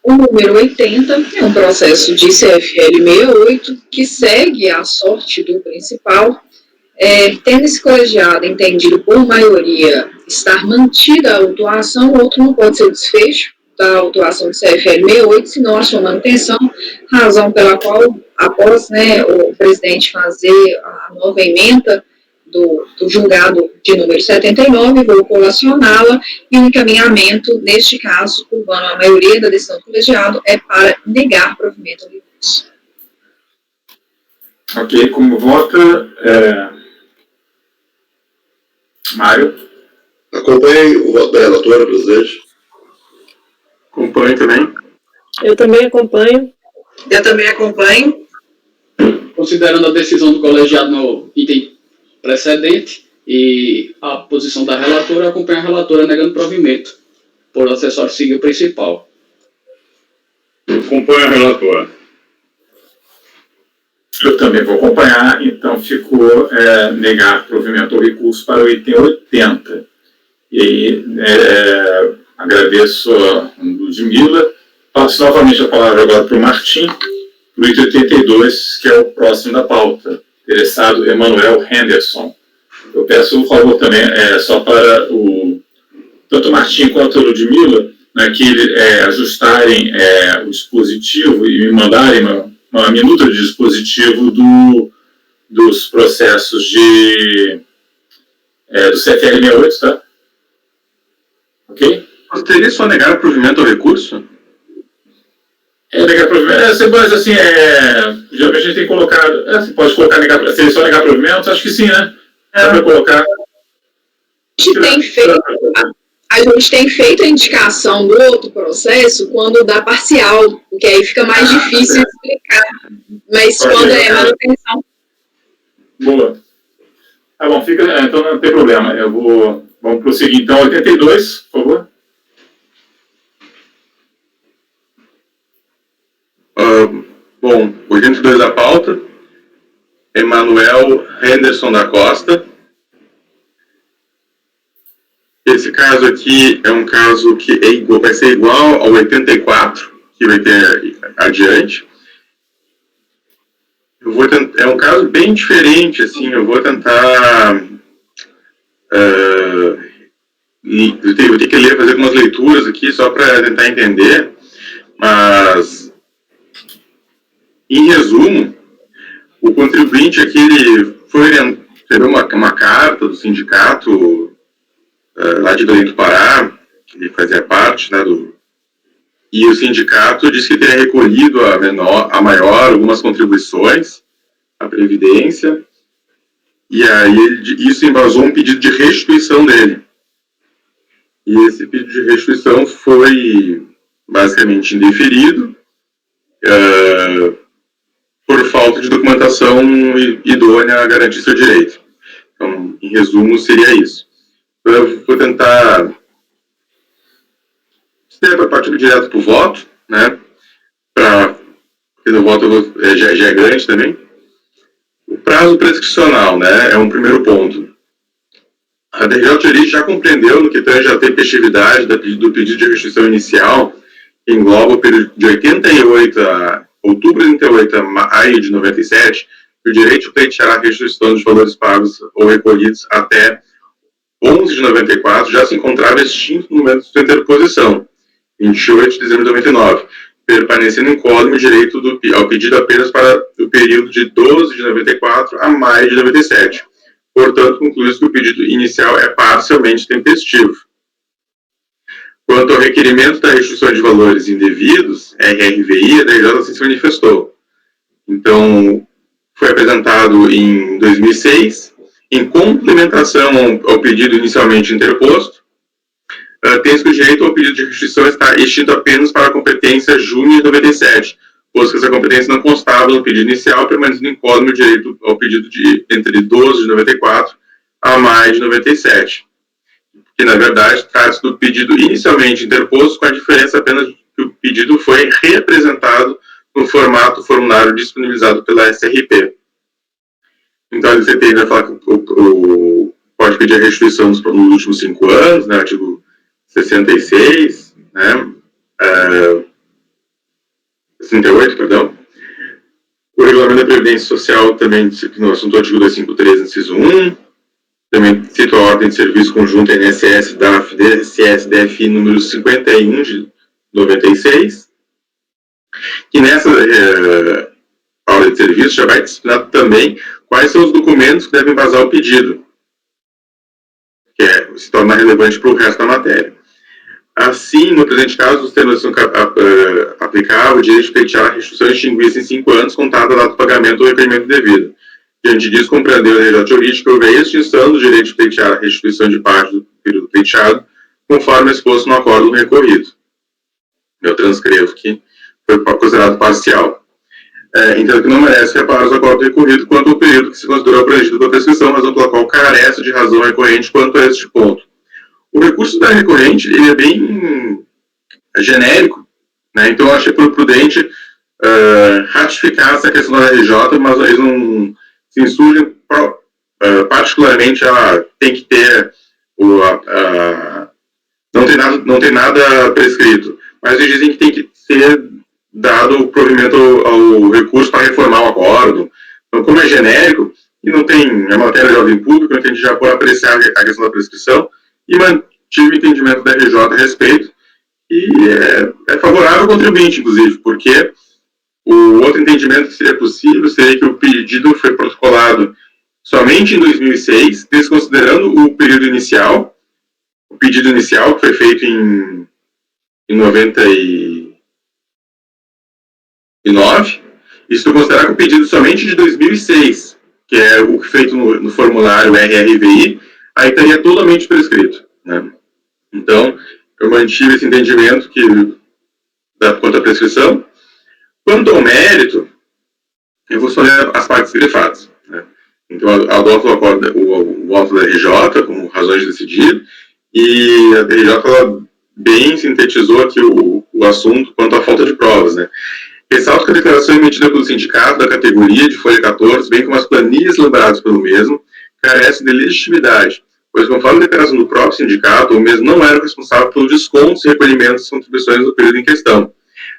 O número 80 é um processo de CFL 68 que segue a sorte do principal, tendo esse colegiado entendido por maioria estar mantida a autuação, o outro não pode ser desfecho da autuação do CFL 68, senão a sua manutenção, razão pela qual, após o presidente fazer a nova emenda do julgado de número 79, vou colacioná-la, e o encaminhamento, neste caso, urbano, a maioria da decisão do colegiado é para negar provimento ao recurso. Ok, como vota Mário? Acompanhe o voto da relatora, presidente. Acompanho também. Eu também acompanho. Eu também acompanho. Considerando a decisão do colegiado no item precedente e a posição da relatora, acompanho a relatora negando provimento por acessório civil principal. Acompanho a relatora. Eu também vou acompanhar, então ficou negar provimento ao recurso para o item 80. E aí, agradeço a Ludmila. Passo novamente a palavra agora para o Martim, para o item 82, que é o próximo da pauta. Interessado, Emanuel Henderson. Eu peço um favor também, só para tanto o Martim quanto a Ludmila, né, que ajustarem o dispositivo e me mandarem uma minuta de dispositivo dos processos do CFR 68, tá? Ok? Teria só negar o provimento ao recurso? Negar provimento, mas assim, geralmente a gente tem que colocar, você pode colocar, seria só negar provimento? Acho que sim, né? Dá para colocar. A gente tem feito a indicação do outro processo quando dá parcial, porque aí fica mais difícil explicar. Mas quando é manutenção. Boa. Tá bom, então não tem problema. Vamos prosseguir então. 82, por favor. Bom, 82 da pauta. Emanuel Henderson da Costa. Esse caso aqui é um caso que vai ser igual ao 84, que vai ter adiante. É um caso bem diferente, assim, eu vou tentar... vou ter que fazer algumas leituras aqui só para tentar entender, mas, em resumo, o contribuinte aqui ele recebeu uma carta do sindicato lá de Belém do Pará, que ele fazia parte, né, e o sindicato disse que teria recolhido a maior algumas contribuições à Previdência, e aí isso embasou um pedido de restituição dele. E esse pedido de restituição foi basicamente indeferido por falta de documentação idônea a garantir seu direito. Então, em resumo, seria isso. Eu vou tentar partir direto para o voto, né? Porque o voto já é grande também. O prazo prescricional, né? É um primeiro ponto. A DRJ já compreendeu no que tange a tempestividade do pedido de restituição inicial, que engloba o período de 88 a outubro de 88 a maio de 97, que o direito de pleitear a restituição dos valores pagos ou recolhidos até 11 de 94 já se encontrava extinto no momento de sua interposição, 28 de dezembro de 99, permanecendo incólume o direito ao pedido apenas para o período de 12 de 94 a maio de 97. Portanto, conclui-se que o pedido inicial é parcialmente tempestivo. Quanto ao requerimento da restituição de valores indevidos, RRVI, a DRJ assim se manifestou. Então, foi apresentado em 2006, em complementação ao pedido inicialmente interposto, tem-se que o direito ao pedido de restituição está extinto apenas para a competência junho de 97, pois que essa competência não constava no pedido inicial, permanecendo incólume o direito ao pedido entre 12 de 94 a maio de 97. Que, na verdade, trata-se do pedido inicialmente interposto, com a diferença apenas que o pedido foi reapresentado no formato formulário disponibilizado pela SRP. Então, a DCT ainda fala que pode pedir a restituição nos últimos 5 anos, né, artigo 66, né, 68, perdão. O regulamento da Previdência Social também, no assunto do artigo 253, inciso 1, também cita a ordem de serviço conjunto INSS, DAF, DSS, DFI, número 51 de 96, que nessa ordem de serviço já vai disciplinado também quais são os documentos que devem embasar o pedido, que se torna relevante para o resto da matéria. Assim, no presente caso, os termos são aplicáveis o direito de pleitear a restituição extinguida em 5 anos, contada a data do pagamento ou requerimento devido. Diante disso, compreendeu a RJ jurídica que houve a extinção do direito de pleitear a restituição de parte do período pleiteado, conforme exposto no acordo do recorrido. Eu transcrevo que foi considerado parcial. Então, que não merece reparos ao acordo recorrido quanto ao período que se considerou abrangido pela prescrição, razão pela qual carece de razão recorrente quanto a este ponto. O recurso da recorrente ele é bem genérico, né? Então eu achei prudente ratificar essa questão da RJ, mas eles não se insurgem particularmente tem que ter não tem nada prescrito, mas eles dizem que tem que ser dado o provimento ao recurso para reformar o acordo. Então, como é genérico e não tem matéria de ordem pública, a gente já pode apreciar a questão da prescrição e mantive o entendimento da RJ a respeito, e é favorável ao contribuinte, inclusive, porque o outro entendimento que seria possível seria que o pedido foi protocolado somente em 2006, desconsiderando o período inicial, o pedido inicial que foi feito em 99, e se tu considerar que o pedido somente de 2006, que é o feito no formulário RRVI, aí estaria totalmente prescrito, né? Então, eu mantive esse entendimento quanto à prescrição. Quanto ao mérito, eu vou só ler as partes grifadas, né? Então, adoto o voto da RJ como razões de decidir, e a RJ ela bem sintetizou aqui o assunto quanto à falta de provas, né? Ressalto que a declaração emitida pelo sindicato da categoria de folha 14, bem como as planilhas elaboradas pelo mesmo, carece de legitimidade, pois, conforme a declaração do próprio sindicato, o mesmo não era o responsável pelo desconto e recolhimento das contribuições do período em questão,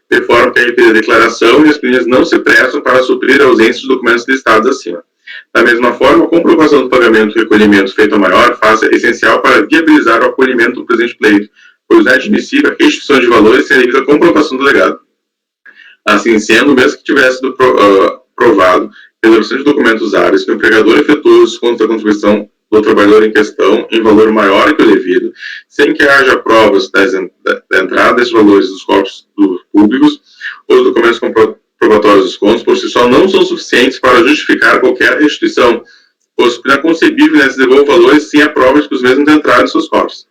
de forma que a RP da declaração e as planilhas não se prestam para suprir a ausência dos documentos listados acima. Da mesma forma, a comprovação do pagamento e recolhimento feito a maior face é essencial para viabilizar o acolhimento do presente pleito, pois é admissível a restituição de valores sem a comprovação do legado. Assim sendo, mesmo que tivesse sido provado pela opção de documentos usáveis que o empregador efetuou os descontos da contribuição do trabalhador em questão em valor maior que o devido, sem que haja provas da entrada desses valores dos corpos públicos, os documentos comprobatórios dos descontos por si só não são suficientes para justificar qualquer restituição, pois é concebível que se devolvam valores sem a prova de que os mesmos entraram em seus corpos.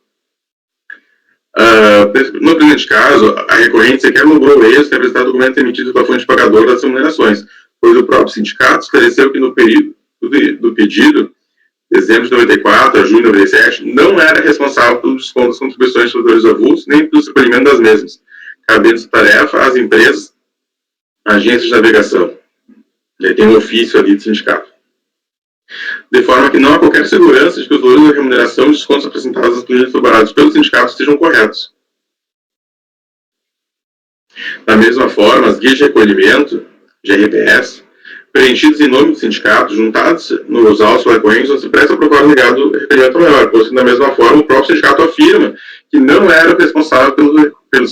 No presente caso, a recorrente sequer logrou o êxito de apresentar documento emitido pela fonte pagadora das remunerações, pois o próprio sindicato esclareceu que no período do pedido, dezembro de 94 a junho de 97, não era responsável pelo desconto das contribuições dos trabalhadores avulsos, nem pelo recolhimento das mesmas, cabendo essa tarefa às empresas, agências de navegação. Ele tem um ofício ali do sindicato. De forma que não há qualquer segurança de que os valores da remuneração e os descontos apresentados nas planilhas elaboradas pelo sindicato estejam corretos. Da mesma forma, as guias de recolhimento, GRPS, preenchidos em nome do sindicato, juntados nos autos recorrentes, não se presta a provar o legado do recolhimento maior, pois, da mesma forma, o próprio sindicato afirma que não era o responsável pelo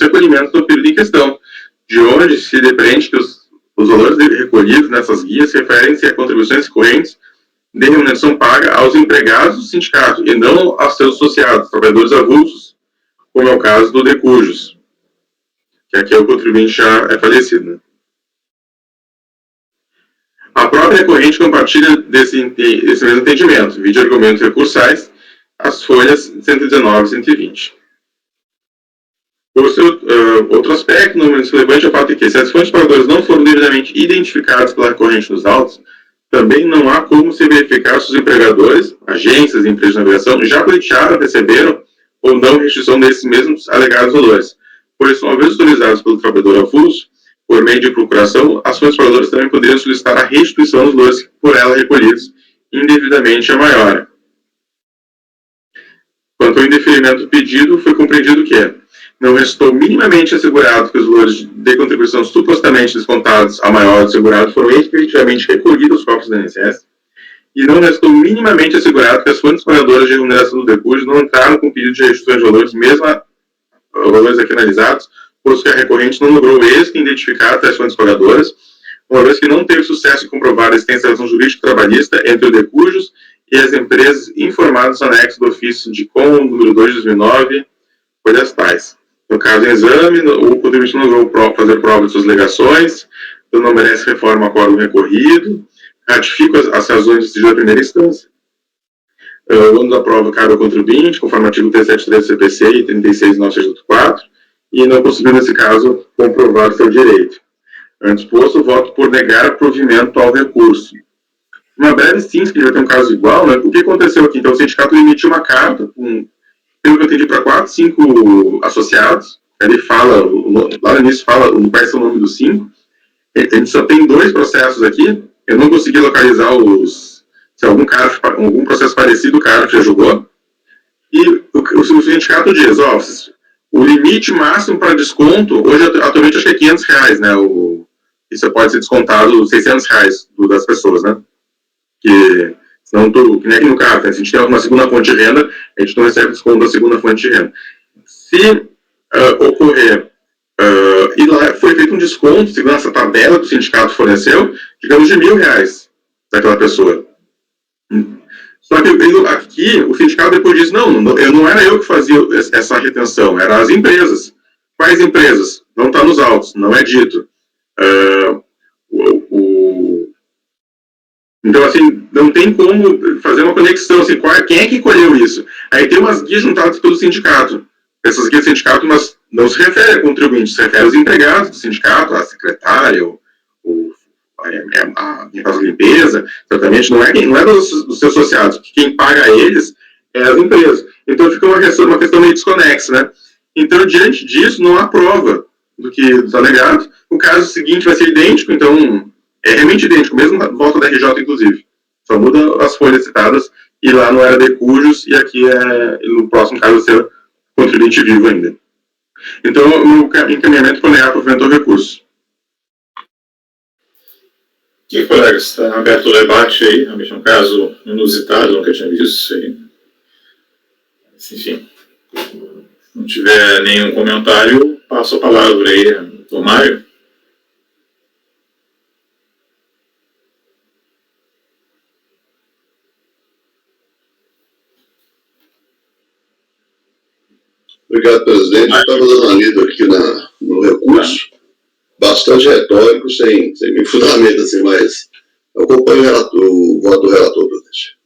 recolhimento do período em questão, de onde se depreende que os valores recolhidos nessas guias referem-se a contribuições correntes de remuneração paga aos empregados do sindicato e não aos seus associados, trabalhadores avulsos, como é o caso do Decujos, que aqui é o contribuinte já é falecido, né? A própria recorrente compartilha desse mesmo entendimento, vídeo argumentos recursais, as folhas 119 e 120. Outro aspecto não menos relevante é o fato de que, se as fontes pagadoras não foram devidamente identificadas pela recorrente nos autos, também não há como se verificar se os empregadores, agências e empresas de navegação já pleitearam, receberam ou não restituição desses mesmos alegados valores. Por isso, uma vez autorizados pelo trabalhador avulso, por meio de procuração, as fontes pagadoras também poderiam solicitar a restituição dos valores por ela recolhidos indevidamente a maior. Quanto ao indeferimento do pedido, foi compreendido que não restou minimamente assegurado que os valores de contribuição supostamente descontados a maior do segurado foram efetivamente recolhidos aos cofres da INSS, e não restou minimamente assegurado que as fontes pagadoras de remuneração do decúgio não entraram com pedido de restituição de valores, mesmo valores aqui analisados, pois que a recorrente não logrou êxito em identificar as fontes pagadoras, uma vez que não teve sucesso em comprovar a existência da relação jurídica trabalhista entre o de cujos e as empresas informadas no anexo do ofício de com número 2 de 2009, folhas tais. No caso em exame, o contribuinte não logrou fazer prova de suas alegações, então não merece reforma a quórum recorrido, ratifico as razões decididas da primeira instância. O ano da prova cabe ao contribuinte, conforme o artigo 373 do CPC e 36.964, e não conseguiu, nesse caso, comprovar seu direito. Antes posto, voto por negar provimento ao recurso. Uma breve síntese, que já tem um caso igual, né? O que aconteceu aqui? Então, o sindicato emitiu uma carta, pelo que eu entendi, para 4, 5 associados. Ele fala, lá no início fala qual é o nome dos 5. A gente só tem 2 processos aqui. Eu não consegui localizar se algum processo parecido o cara já julgou. E o sindicato diz, o limite máximo para desconto, hoje atualmente acho que é R$500, né? Isso pode ser descontado R$600 das pessoas, né? Que senão que nem aqui no carro, né? Se a gente tem uma segunda fonte de renda, a gente não recebe desconto da segunda fonte de renda. Se ocorrer, e lá foi feito um desconto, segundo essa tabela que o sindicato forneceu, digamos de R$1.000 daquela pessoa. Só que aqui, o sindicato depois diz, não era eu que fazia essa retenção, eram as empresas. Quais empresas? Não está nos autos, não é dito. Então, assim, não tem como fazer uma conexão, assim, quem é que colheu isso? Aí tem umas guias juntadas pelo sindicato. Essas guias do sindicato, mas não se refere a contribuintes, se refere aos empregados do sindicato, a secretária, a limpeza, certamente não é dos seus associados, quem paga eles é as empresas. Então fica uma questão meio desconexa, né? Então, diante disso, não há prova dos alegados. O caso seguinte vai ser idêntico, então é realmente idêntico, mesmo na volta da RJ, inclusive. Só muda as folhas citadas, e lá não era de cujos, e aqui no próximo caso vai ser contribuinte vivo ainda. Então, o meu encaminhamento foi negar provimento ao recurso. E, colegas, está aberto o debate aí, realmente é um caso inusitado, nunca tinha visto isso aí. Enfim, se não tiver nenhum comentário, passo a palavra aí ao Mário. Obrigado, presidente. Eu estava dando uma lida aqui no recurso, bastante retórico, sem nenhum fundamento, assim, mas eu acompanho o voto do relator, presidente.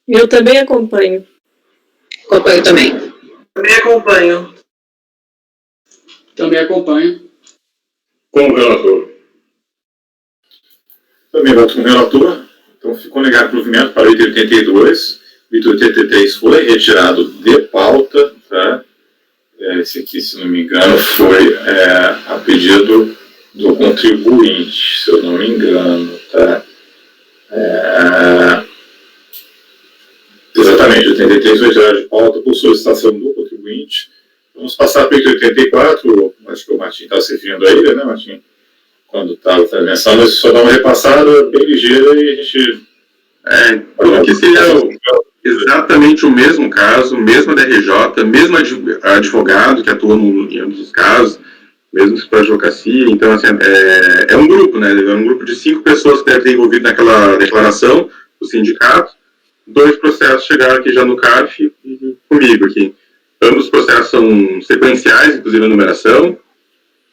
Eu também acompanho. Acompanho também. Também acompanho. Também acompanho. Com o relator. Também voto com o relator. Então, ficou negado provimento para o item 82. O item 83 foi retirado de pauta, tá? Esse aqui, se não me engano, foi a pedido do contribuinte, se eu não me engano, tá? Exatamente, o 83 foi retirado de pauta por solicitação do contribuinte. Vamos passar para o item 84, acho que o Martim está se referindo a ele, né, Martim? Quando estava mencionando, mas só dar uma repassada bem ligeira e a gente... Então, aqui seria exatamente o mesmo caso, mesmo DRJ, mesmo advogado que atua em ambos os casos, mesmo para a advocacia. Então, assim, é um grupo, né? É um grupo de 5 pessoas que devem ter envolvido naquela declaração do sindicato. 2 processos chegaram aqui já no CARF e comigo aqui. Ambos os processos são sequenciais, inclusive a numeração,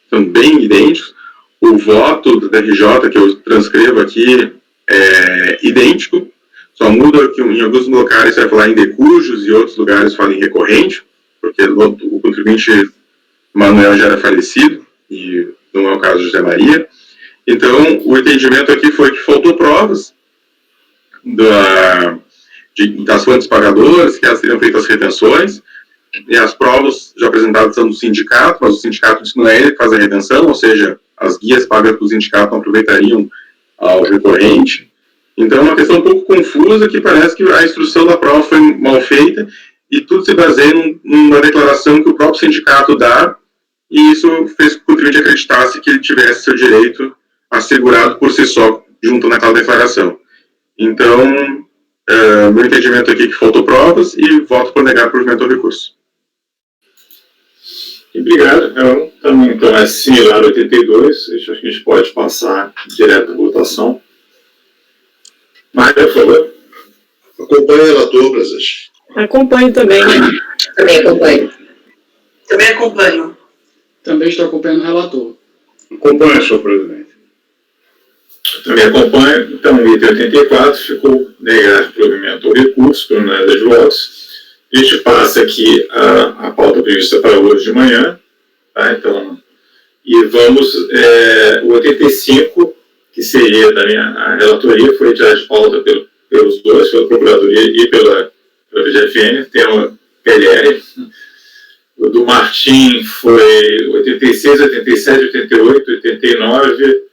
são bem idênticos. O voto do DRJ, que eu transcrevo aqui, é idêntico, só muda que em alguns locais vai falar em decujos e outros lugares fala em recorrente, porque o contribuinte Manuel já era falecido, e não é o caso de José Maria. Então, o entendimento aqui foi que faltou provas das fontes pagadoras, que elas teriam feito as retenções, e as provas já apresentadas são do sindicato, mas o sindicato disse que não é ele que faz a retenção, ou seja, as guias pagas pelo sindicato não aproveitariam ao recorrente. Então, é uma questão um pouco confusa, que parece que a instrução da prova foi mal feita, e tudo se baseia numa declaração que o próprio sindicato dá, e isso fez com que o contribuinte acreditasse que ele tivesse seu direito assegurado por si só, junto naquela declaração. Então, meu entendimento aqui é que faltou provas, e voto por negar provimento ao recurso. Obrigado. Então é similar ao 82. Acho que a gente pode passar direto à votação. Maria, por favor. Acompanhe o relator, presidente. Acompanho também. Também acompanho. Também acompanho. Também estou acompanhando o relator. Acompanhe, senhor presidente. Também acompanho. Então, o item 84 ficou negado provimento ao recurso pelo unanimidade de votos. A gente passa aqui a pauta prevista para hoje de manhã. Tá? Então, e vamos, o 85, que seria também a relatoria, foi retirada de pauta pelos dois, pela Procuradoria e pela VGFN, tem uma PLR. O do Martim foi 86, 87, 88, 89,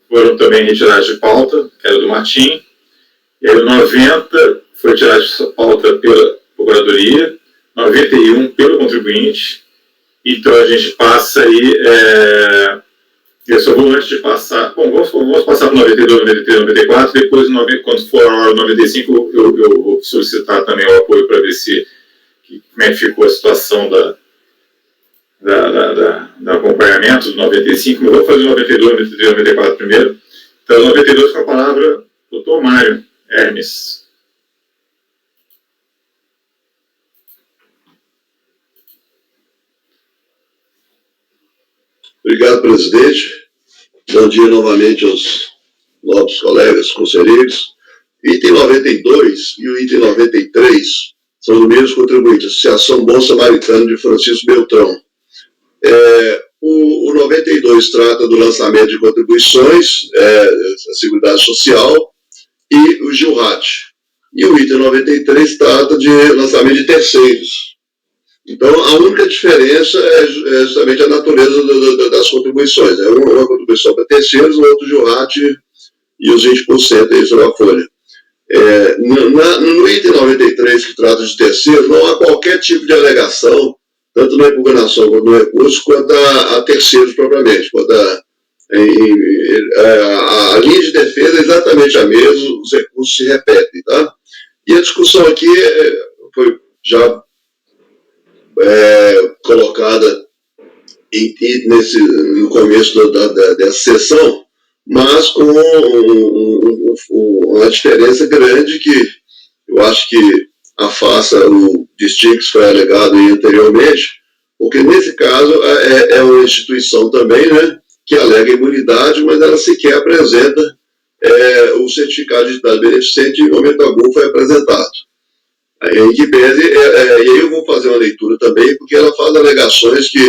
foram também retirados de pauta, que era do Martim. E aí o 90 foi retirado de pauta pela Procuradoria, 91 pelo contribuinte. Então a gente passa aí, eu só vou antes de passar, bom, vamos passar para 92, 93, 94, depois quando for a hora 95 eu vou solicitar também o apoio para ver como é que ficou a situação do acompanhamento do 95, mas vou fazer o 92, 93, 94 primeiro. Então 92 com a palavra doutor Mário Hermes. Obrigado, presidente. Bom dia novamente aos novos colegas conselheiros. Item 92 e o item 93 são do mesmo contribuinte, Associação Bom Samaritano de Francisco Beltrão. O 92 trata do lançamento de contribuições, a Seguridade Social e o GILRAT. E o item 93 trata de lançamento de terceiros. Então, a única diferença é justamente a natureza das contribuições. Uma contribuição para terceiros, o outro GILRAT e os 20% aí sobre a folha. No item 93, que trata de terceiros, não há qualquer tipo de alegação, tanto na impugnação quanto no recurso, quanto a terceiros propriamente. Quanto a linha de defesa é exatamente a mesma, os recursos se repetem. Tá? E a discussão aqui foi já colocada no começo dessa sessão, mas com uma diferença grande que eu acho que afasta o distinto que foi alegado anteriormente, porque nesse caso é uma instituição também, né, que alega imunidade, mas ela sequer apresenta o certificado de idade beneficente, em momento algum foi apresentado. Em que pese, e aí eu vou fazer uma leitura também, porque ela faz alegações que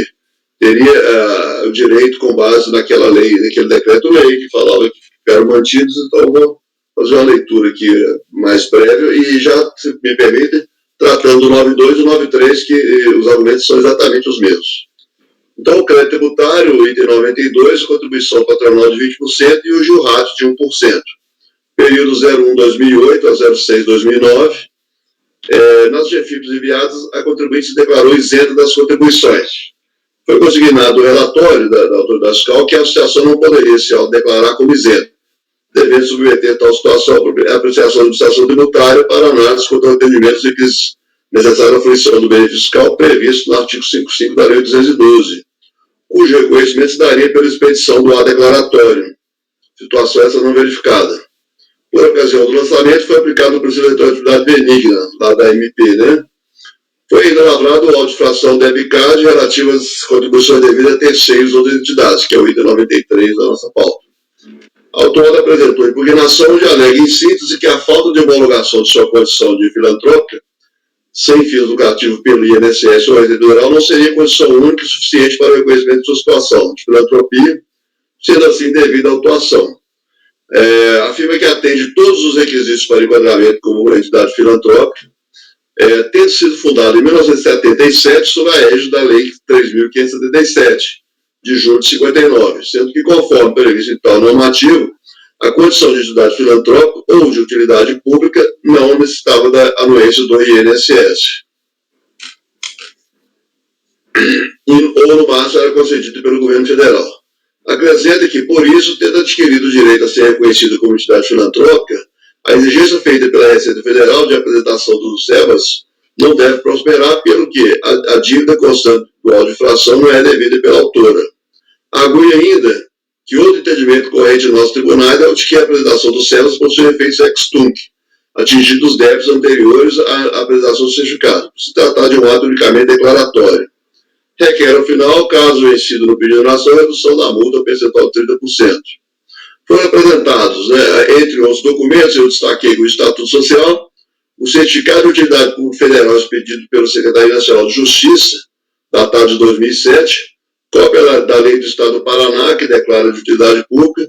teria o direito com base naquela lei, naquele decreto-lei que falava que ficaram mantidos, então eu vou fazer uma leitura aqui mais breve e já, se me permite, tratando do 92 e do 93, que os argumentos são exatamente os mesmos. Então, o crédito tributário, o item 92, contribuição patronal de 20% e o GILRAT de 1%. Período 01-2008 a 06-2009, nas GFIPs enviadas, a contribuinte se declarou isenta das contribuições. Foi consignado o relatório da autoridade fiscal que a associação não poderia se autodeclarar como isenta, devendo submeter tal situação à apreciação da administração tributária para análise contra o atendimento dos requisitos necessários à fruição do benefício fiscal previsto no artigo 55 da Lei 212, cujo reconhecimento se daria pela expedição do ato declaratório, situação essa não verificada. Por ocasião do lançamento, foi aplicado o princípio de atividade benigna, lá da MP, né? Foi ainda lavrado o auto de fração debicade relativo às contribuições devidas a terceiros ou entidades, que é o item 93 da nossa pauta. A autora apresentou impugnação e alega em síntese que a falta de homologação de sua condição de filantrópica, sem fins lucrativos pelo INSS ou rede federal, não seria condição única e suficiente para o reconhecimento de sua situação de filantropia, sendo assim devida à autuação. Afirma que atende todos os requisitos para enquadramento como entidade filantrópica, tendo sido fundada em 1977 sob a égide da Lei 3.577, de julho de 59, sendo que, conforme previsto em tal normativo, a condição de entidade filantrópica ou de utilidade pública não necessitava da anuência do INSS. Ou, no máximo, era concedida pelo governo federal. Acrescenta que, por isso, tendo adquirido o direito a ser reconhecido como entidade filantrópica, a exigência feita pela Receita Federal de apresentação dos SEBAS não deve prosperar pelo que a dívida constante dual de inflação não é devida pela autora. Argui ainda que outro entendimento corrente em nossos tribunais é o de que a apresentação dos CELAS possui efeitos ex-tunc, atingindo os débitos anteriores à apresentação do certificado, por se tratar de um ato unicamente declaratório. Requer, ao final, caso vencido no pedido de donação, redução da multa percentual de 30%. Foram apresentados, entre outros documentos, eu destaquei o Estatuto Social, o Certificado de Utilidade Pública Federal expedido pelo Secretaria Nacional de Justiça, datado de 2007, cópia da Lei do Estado do Paraná, que declara de utilidade pública,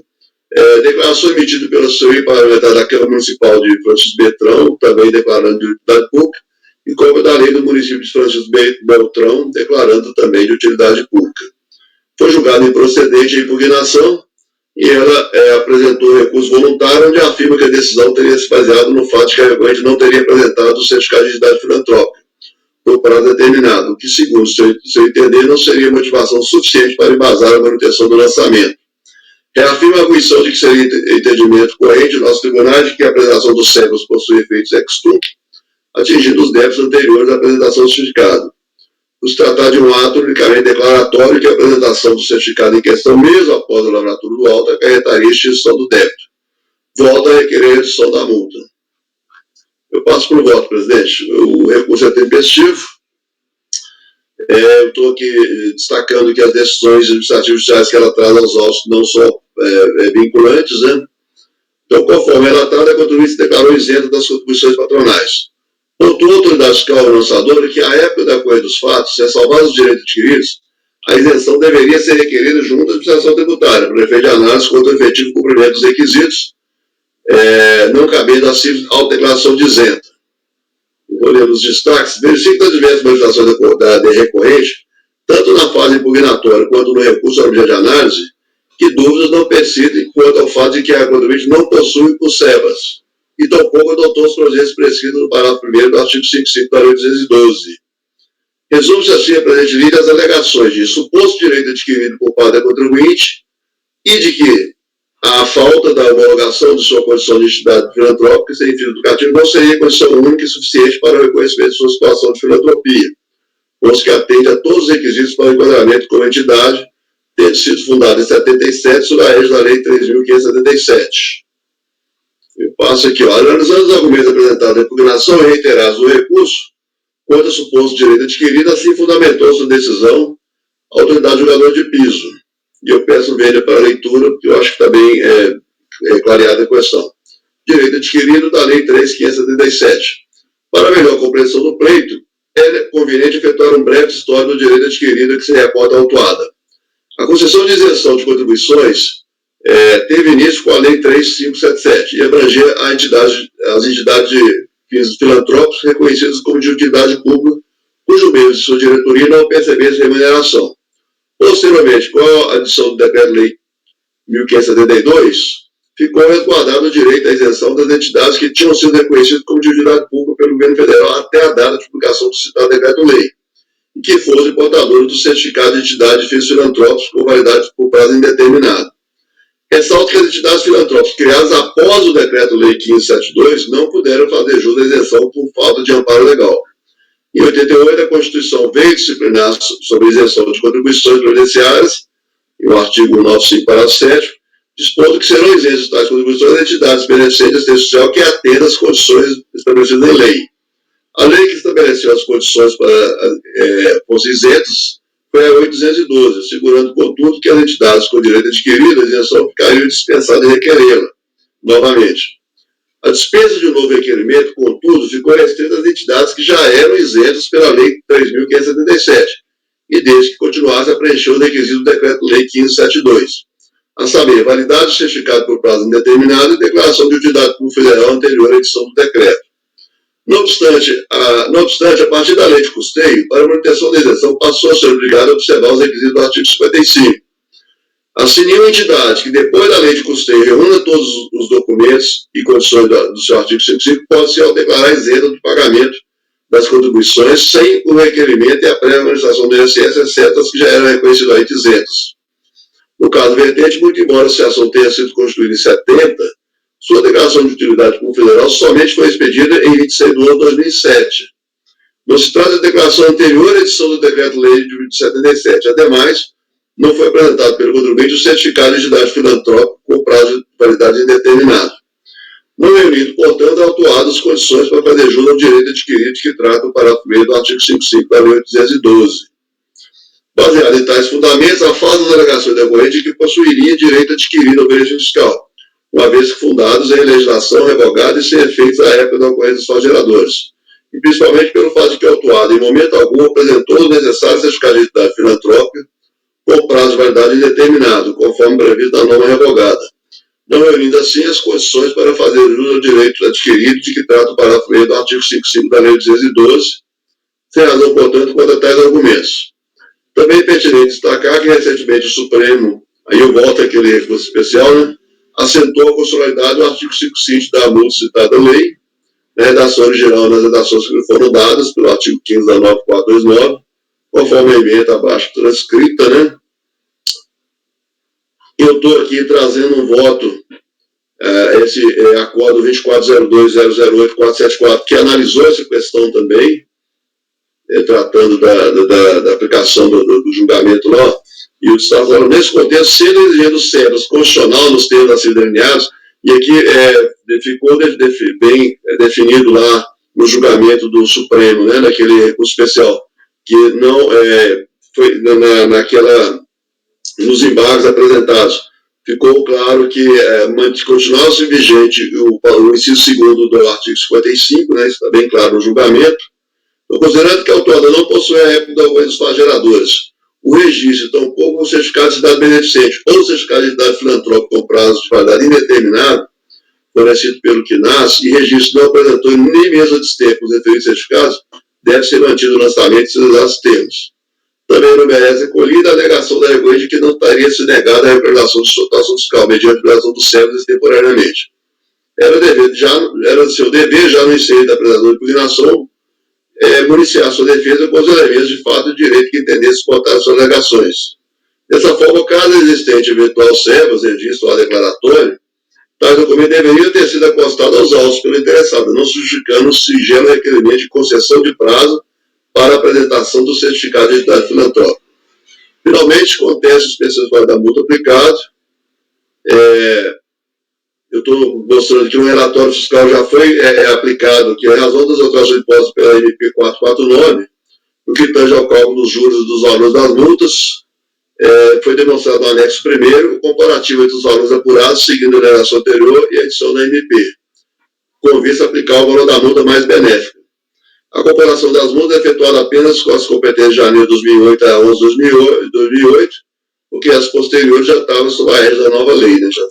declaração emitida pela assessoria parlamentar da Câmara Municipal de Francisco Beltrão, também declarando de utilidade pública, e cópia da Lei do município de Francisco Beltrão, declarando também de utilidade pública. Foi julgada improcedente a impugnação, e ela apresentou recurso voluntário, onde afirma que a decisão teria se baseado no fato de que a recorrente não teria apresentado o certificado de identidade filantrópica por prazo determinado, o que, segundo seu entender, não seria motivação suficiente para embasar a manutenção do lançamento. Reafirma a arguição de que seria entendimento corrente do nosso tribunal de que a apresentação dos CEPAS possui efeitos ex-tunc, atingindo os débitos anteriores à apresentação do certificado. Por se tratar de um ato unicamente declaratório que a apresentação do certificado em questão, mesmo após a lavratura do auto, acarretaria a extinção do débito. Volta a requerer a redução da multa. Eu passo para o voto, presidente. O recurso é tempestivo. Eu estou aqui destacando que as decisões administrativas judiciais que ela traz aos autos não são vinculantes, né? Então, conforme relatada, a contribuinte se declarou isenta das contribuições patronais. Pontuou a autoridade fiscal lançadora que, à época da ocorrência dos fatos, se ressalvados os direitos adquiridos, a isenção deveria ser requerida junto à administração tributária, para efeito de análise contra o efetivo cumprimento dos requisitos, não cabendo assim a autodeclaração de isenta. Vou ler os destaques. Verifica as diversas manifestações da recorrente, tanto na fase impugnatória quanto no recurso ao objeto de análise, que dúvidas não persistem quanto ao fato de que a contribuinte não possui o SEBAS, e tampouco adotou os projetos prescritos no parágrafo 1º do artigo 55 da Lei 212. Resume-se assim a presente lida as alegações de suposto direito adquirido por parte da contribuinte e de que a falta da homologação de sua condição de entidade filantrópica sem fim educativo não seria condição única e suficiente para o reconhecimento de sua situação de filantropia, pois que atende a todos os requisitos para o enquadramento como entidade, tendo sido fundada em 77 sob a égide da Lei 3.577. Eu passo aqui, analisando os argumentos apresentados na impugnação e reiterados no recurso, quanto ao suposto direito adquirido, assim fundamentou sua decisão a autoridade julgadora de piso. E eu peço venha para a leitura, porque eu acho que também é clareada a questão. Direito adquirido da Lei 3.577. Para melhor compreensão do pleito, é conveniente efetuar um breve histórico do direito adquirido que se reporta à autuada. A concessão de isenção de contribuições teve início com a Lei 3.577 e abrangia as entidades de fins filantrópicos reconhecidas como de utilidade pública, cujo meio de sua diretoria não percebesse remuneração. Posteriormente, com a adição do Decreto-Lei 1572, ficou resguardado o direito à isenção das entidades que tinham sido reconhecidas como de utilidade pública pelo governo federal até a data de publicação do citado Decreto-Lei, e que fossem portadores do certificado de entidade de fins filantrópicos com validade por prazo indeterminado. Ressalto que as entidades filantrópicas criadas após o Decreto-Lei 1572 não puderam fazer jus à isenção por falta de amparo legal. Em 88, a Constituição veio disciplinar sobre a isenção de contribuições previdenciárias, e o artigo 195, parágrafo 7, dispondo que serão isentas tais contribuições de entidades beneficentes de assistência social que atendam às condições estabelecidas em lei. A lei que estabeleceu as condições para fossem isentas foi a 812, assegurando, contudo, que as entidades com direito adquirido a isenção ficariam dispensadas de requerê-la novamente. A despesa de um novo requerimento, contudo, ficou restrita às entidades que já eram isentas pela Lei 3.577, e desde que continuasse a preencher os requisitos do Decreto-Lei 1572, a saber, validade do certificado por prazo indeterminado e declaração de utilidade pública federal anterior à edição do decreto. Não obstante, a partir da lei de custeio, para a manutenção da isenção, passou a ser obrigado a observar os requisitos do artigo 55. Assim, nenhuma entidade que, depois da lei de custeio, reúna todos os documentos e condições do seu artigo 55, pode se autodeclarar isenta do pagamento das contribuições sem o requerimento e a pré-administração do INSS, exceto as que já eram reconhecidamente isentas. No caso vertente, muito embora a associação tenha sido constituída em 70, sua declaração de utilidade pública federal somente foi expedida em 26 de 2007. Não se trata de declaração anterior à edição do Decreto-Lei de 77. Ademais, não foi apresentado pelo contribuinte o certificado de idade filantrópica com prazo de validade indeterminado. Não reunido, portanto, autuado as condições para fazer jus ao direito adquirido que trata o parágrafo 1º do artigo 55 da Lei 812. Baseado em tais fundamentos, a falta das alegações decorrentes de que possuiria direito adquirido ao benefício fiscal, uma vez que fundados em legislação revogada e sem efeitos à época da ocorrência dos fatos geradores, e principalmente pelo fato de que o autuado, em momento algum, apresentou o necessário certificado de identidade filantrópica com prazo de validade indeterminado, conforme previsto na norma revogada, não reunindo assim as condições para fazer jus ao direito adquirido de que trata o parágrafo 1º do artigo 55 da Lei 812, sem razão, portanto, contra tais argumentos. Também é pertinente destacar que, recentemente, o Supremo, aí eu volto àquele recurso especial, né, assentou a constitucionalidade do artigo 55 da multa citada lei, na redação original nas redações que foram dadas pelo artigo 15 da 9429, conforme a emenda abaixo transcrita, né. Eu estou aqui trazendo um voto, esse acordo 2402.008.474, que analisou essa questão também, tratando da aplicação do julgamento lá, e o Estado falou, nesse contexto, sendo exigido CEPAS constitucional nos termos assim delineados, e aqui ficou bem definido lá no julgamento do Supremo, né, naquele recurso especial, que não foi nos embargos apresentados, ficou claro que continuava-se vigente o inciso 2º do artigo 55, né, isso está bem claro no julgamento. Então, considerando que a autuada não possui a época da ocorrência dos fatos geradores, o registro, tampouco o certificado de cidade beneficente ou o certificado de cidade filantrópica com prazo de validade indeterminado, fornecido pelo CNAS, e registro não apresentou nem mesmo a destempo os referidos certificados, deve ser mantido o lançamento de seus termos. Também não merece acolhida a alegação da recorrente de que não estaria se negada a representação de situação fiscal mediante a aplicação dos CEPs temporariamente. Era seu dever, já no ensejo da apresentação de impugnação, municiar sua defesa com os elementos de fato e direito que entendesse suportar suas alegações. Dessa forma, caso existente eventual CEPAS, registro ou declaratório, tais documentos deveriam ter sido acostados aos autos pelo interessado, não justificando o singelo requerimento de concessão de prazo para a apresentação do certificado de identidade filantrópica. Finalmente, conteste os percentuais da multa aplicado. Eu estou mostrando que o relatório fiscal já foi aplicado, que é a razão das alterações de impostos pela MP 449, no que tange ao cálculo dos juros e dos valores das multas, foi demonstrado no anexo 1º o comparativo entre os valores apurados, seguindo a legislação anterior e a edição da MP, com vista a aplicar o valor da multa mais benéfica. A comparação das multas é efetuada apenas com as competências de janeiro de 2008 a 11 de 2008, porque as posteriores já estavam sob a égide da nova lei, né, já 75%.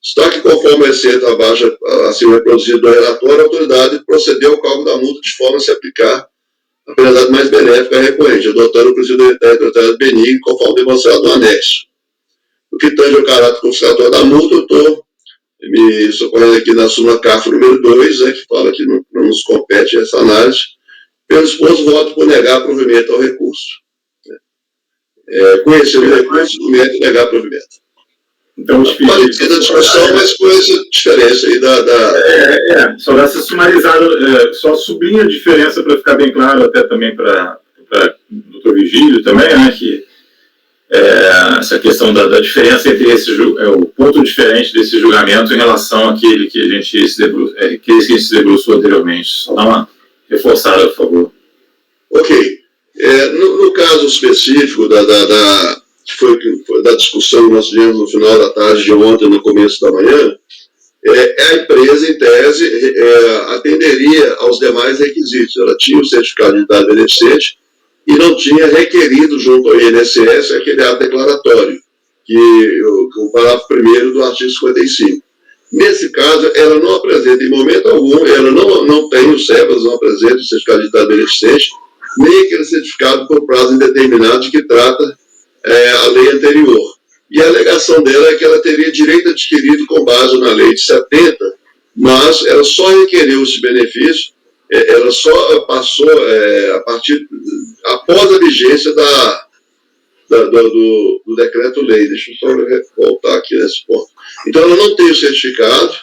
Destaque conforme é certo abaixo, assim reproduzido no relatório, a autoridade procedeu ao cálculo da multa de forma a se aplicar a penalidade mais benéfica à recorrente, adotando o princípio da penalidade benigna, conforme demonstrado no anexo. O que tange ao caráter confiscatório da multa, eu estou me socorrendo aqui na súmula CAF número 2, que fala que não nos compete essa análise. Pelo exposto, voto por negar provimento ao recurso. Conhecer o recurso, documento e negar provimento. Então, parecida a discussão, mas com essa diferença aí só dá essa sumarizada, só sublinha a diferença para ficar bem claro, até também para o doutor Vigílio também, né, que essa questão da diferença entre o ponto diferente desse julgamento em relação àquele que a gente se debruçou anteriormente. Só dá uma reforçada, por favor. Ok. No caso específico da discussão que nós tivemos no final da tarde de ontem, no começo da manhã, a empresa, em tese, atenderia aos demais requisitos. Ela tinha o certificado de identidade beneficente e não tinha requerido junto ao INSS aquele ato declaratório, o parágrafo 1º do artigo 55. Nesse caso, ela não apresenta em momento algum, ela não tem o CEPAS, não apresenta o certificado de identidade beneficente, nem aquele certificado por prazo indeterminado de que trata a lei anterior. E a alegação dela é que ela teria direito adquirido com base na lei de 70, mas ela só requeriu esse benefício, ela só passou após a vigência do decreto-lei. Deixa eu só voltar aqui nesse ponto. Então, ela não tem o certificado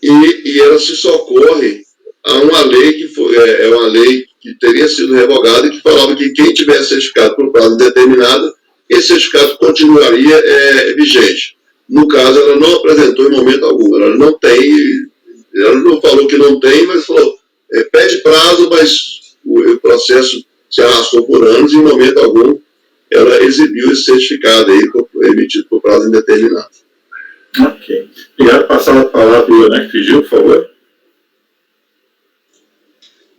e ela se socorre a uma lei que foi, uma lei que teria sido revogada e que falava que quem tivesse certificado por prazo indeterminado, esse certificado continuaria vigente. No caso, ela não apresentou em momento algum, ela não falou que não tem, mas falou, pede prazo, mas o processo se arrastou por anos e em momento algum ela exibiu esse certificado aí, emitido por prazo indeterminado. Ok. Obrigado. Passar a palavra para o Leonardo que pediu, por favor.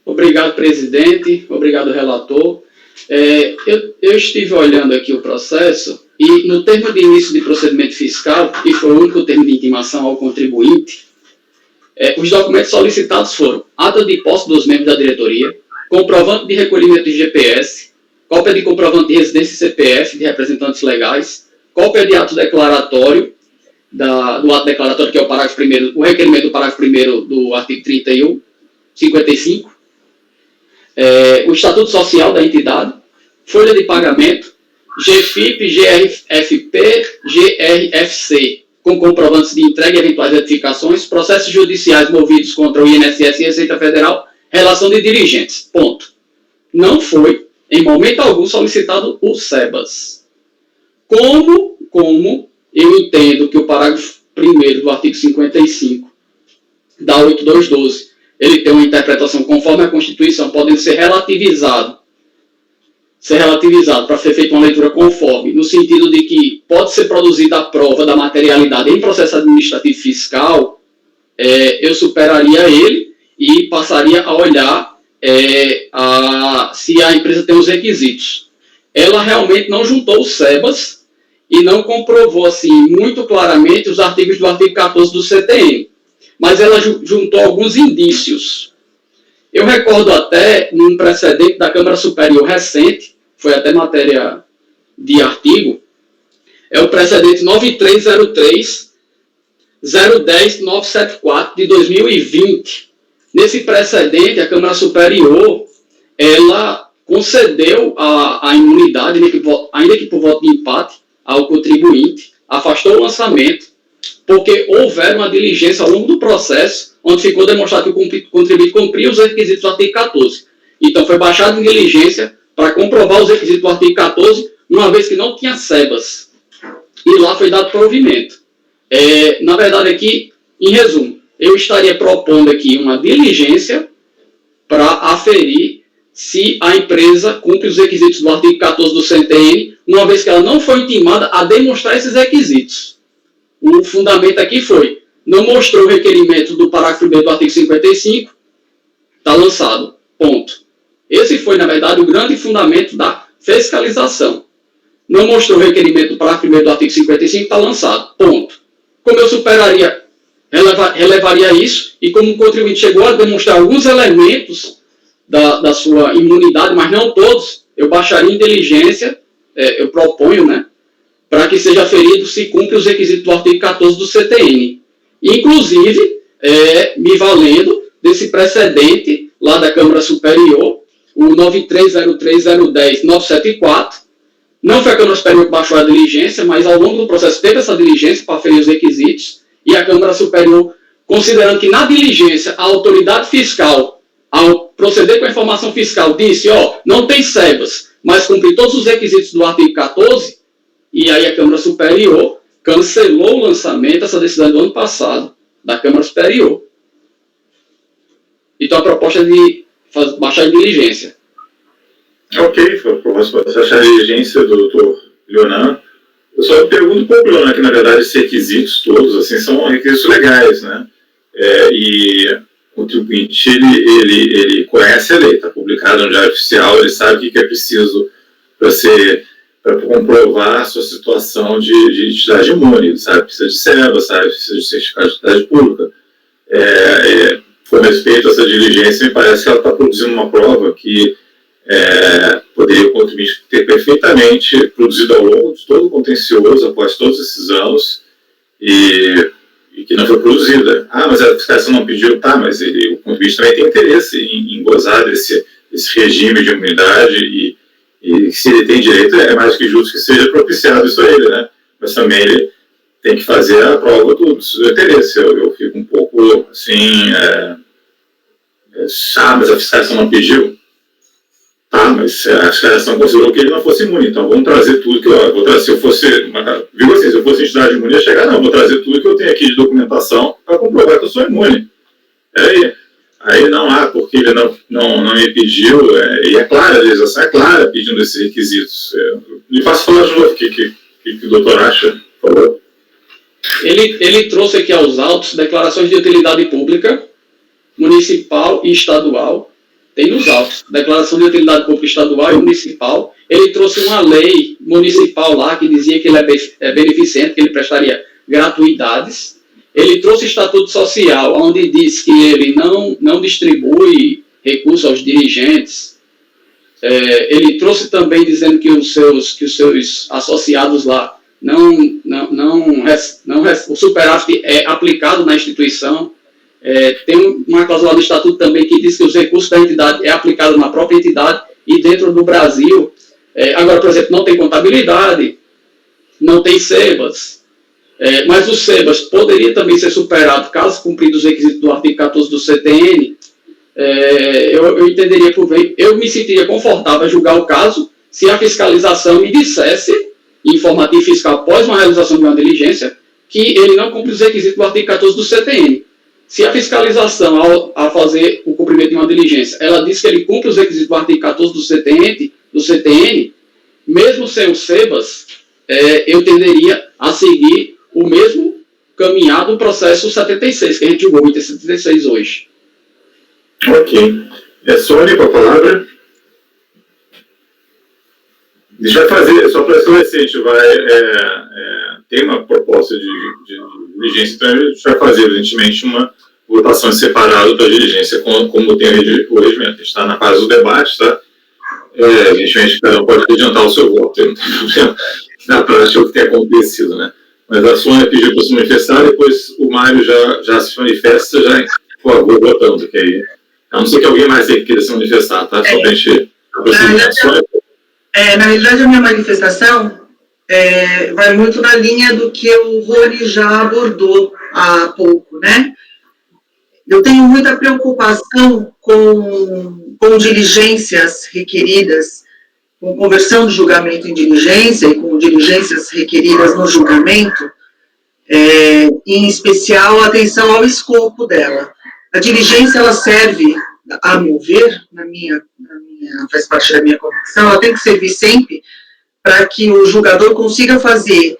Obrigado, presidente. Obrigado, relator. Eu estive olhando aqui o processo e no termo de início de procedimento fiscal, que foi o único termo de intimação ao contribuinte, os documentos solicitados foram ata de posse dos membros da diretoria, comprovante de recolhimento de GPS, cópia de comprovante de residência e CPF de representantes legais, cópia de ato declaratório, do ato declaratório, que é o parágrafo 1º, o requerimento do parágrafo 1º do artigo 55, o estatuto social da entidade, folha de pagamento, GFIP, GRFP, GRFC, com comprovantes de entrega e eventuais retificações, processos judiciais movidos contra o INSS e Receita Federal, relação de dirigentes. Ponto. Não foi, em momento algum, solicitado o SEBAS. Como eu entendo que o parágrafo 1º do artigo 55 da 8212, ele tem uma interpretação conforme a Constituição, podendo ser relativizado para ser feita uma leitura conforme, no sentido de que pode ser produzida a prova da materialidade em processo administrativo fiscal, eu superaria ele e passaria a olhar se a empresa tem os requisitos. Ela realmente não juntou os SEBAS e não comprovou assim muito claramente os artigos do artigo 14 do CTN, mas ela juntou alguns indícios. Eu recordo até num precedente da Câmara Superior recente, foi até matéria de artigo, é o precedente 9303-010-974 de 2020. Nesse precedente, a Câmara Superior, ela concedeu a imunidade, ainda que por voto de empate, ao contribuinte, afastou o lançamento, porque houver uma diligência ao longo do processo, onde ficou demonstrado que o contribuinte cumpria os requisitos do artigo 14. Então, foi baixado em diligência para comprovar os requisitos do artigo 14, uma vez que não tinha SEBAS. E lá foi dado provimento. Na verdade, aqui, em resumo, eu estaria propondo aqui uma diligência para aferir se a empresa cumpre os requisitos do artigo 14 do CTN, uma vez que ela não foi intimada a demonstrar esses requisitos. O fundamento aqui foi, não mostrou o requerimento do parágrafo 1º do artigo 55, está lançado, ponto. Esse foi, na verdade, o grande fundamento da fiscalização. Não mostrou o requerimento do parágrafo 1º do artigo 55, está lançado, ponto. Como eu superaria, relevaria isso, e como o contribuinte chegou a demonstrar alguns elementos da sua imunidade, mas não todos, eu baixaria em diligência, eu proponho, né, para que seja aferido se cumpre os requisitos do artigo 14 do CTN. Inclusive, me valendo desse precedente lá da Câmara Superior, o 9303010974, não foi a Câmara Superior que baixou a diligência, mas ao longo do processo teve essa diligência para aferir os requisitos, e a Câmara Superior, considerando que na diligência a autoridade fiscal, ao proceder com a informação fiscal, disse, não tem SEBAS, mas cumpre todos os requisitos do artigo 14, e aí a Câmara Superior cancelou o lançamento dessa decisão do ano passado, da Câmara Superior. Então a proposta é de baixar a diligência. Ok, foi a proposta de baixar a diligência do doutor Leonardo. Eu só pergunto para o Leonardo que, na verdade, esses requisitos todos assim, são requisitos legais, né? E o contribuinte, ele conhece a lei, está publicado no Diário Oficial, ele sabe o que é preciso para comprovar a sua situação de entidade imune, sabe? Precisa de SEBA, sabe? Precisa de certificado de entidade pública. Com respeito a essa diligência, me parece que ela está produzindo uma prova que poderia o contribuinte ter perfeitamente produzido ao longo de todo o contencioso, após todos esses anos, e que não foi produzida. Mas a fiscalização não pediu, mas o contribuinte também tem interesse em gozar desse regime de imunidade, e se ele tem direito, é mais que justo que seja propiciado isso a ele, né? Mas também ele tem que fazer a prova do seu interesse. Eu fico um pouco assim, mas a fiscalização não pediu. Tá, mas a redação considerou que ele não fosse imune, então vamos trazer tudo que eu vou trazer. Se eu fosse, viu assim, se eu fosse entidade imune, ia chegar, não, vou trazer tudo que eu tenho aqui de documentação para comprovar que eu sou imune. Aí não há, porque ele não me pediu, e é clara, a legislação é clara pedindo esses requisitos. Me faça falar de novo o que o doutor acha, por favor. Ele trouxe aqui aos autos declarações de utilidade pública, municipal e estadual. Tem nos autos, declaração de utilidade pública estadual e municipal. Ele trouxe uma lei municipal lá que dizia que ele é beneficente, que ele prestaria gratuidades. Ele trouxe estatuto social, onde diz que ele não distribui recursos aos dirigentes. Ele trouxe também dizendo que os seus associados lá o superávit é aplicado na instituição. Tem uma cláusula do estatuto também que diz que os recursos da entidade é aplicado na própria entidade e dentro do Brasil. Agora, por exemplo, não tem contabilidade, não tem SEBAS, mas o SEBAS poderia também ser superado caso cumpridos os requisitos do artigo 14 do CTN. Eu entenderia por bem, eu me sentiria confortável a julgar o caso se a fiscalização me dissesse, em informativo fiscal após uma realização de uma diligência, que ele não cumpre os requisitos do artigo 14 do CTN. Se a fiscalização, ao fazer o cumprimento de uma diligência, ela diz que ele cumpre os requisitos do artigo 14 do CTN, mesmo sem o SEBAS, eu tenderia a seguir o mesmo caminhar do processo 76, que a gente julgou muito em 76 hoje. Ok. Sônia, com a palavra. A gente vai fazer, só para esclarecer, a gente vai tem uma proposta de diligência, então a gente vai fazer, evidentemente, uma votação separada da diligência, como tem o regimento. A gente está na fase do debate, tá? Evidentemente, cada um pode adiantar o seu voto, não tem problema na prática o que tem acontecido, né? Mas a Sônia pediu para se manifestar, depois o Mário já se manifesta, já por favor, votando, que aí, a não ser que alguém mais queira se manifestar, tá? Só para a gente aproximar. Na realidade, a minha manifestação vai muito na linha do que o Rony já abordou há pouco, né? Eu tenho muita preocupação com diligências requeridas, com conversão de julgamento em diligência e com diligências requeridas no julgamento, em especial atenção ao escopo dela. A diligência, ela serve, a meu ver, faz parte da minha convicção, ela tem que servir sempre para que o julgador consiga fazer,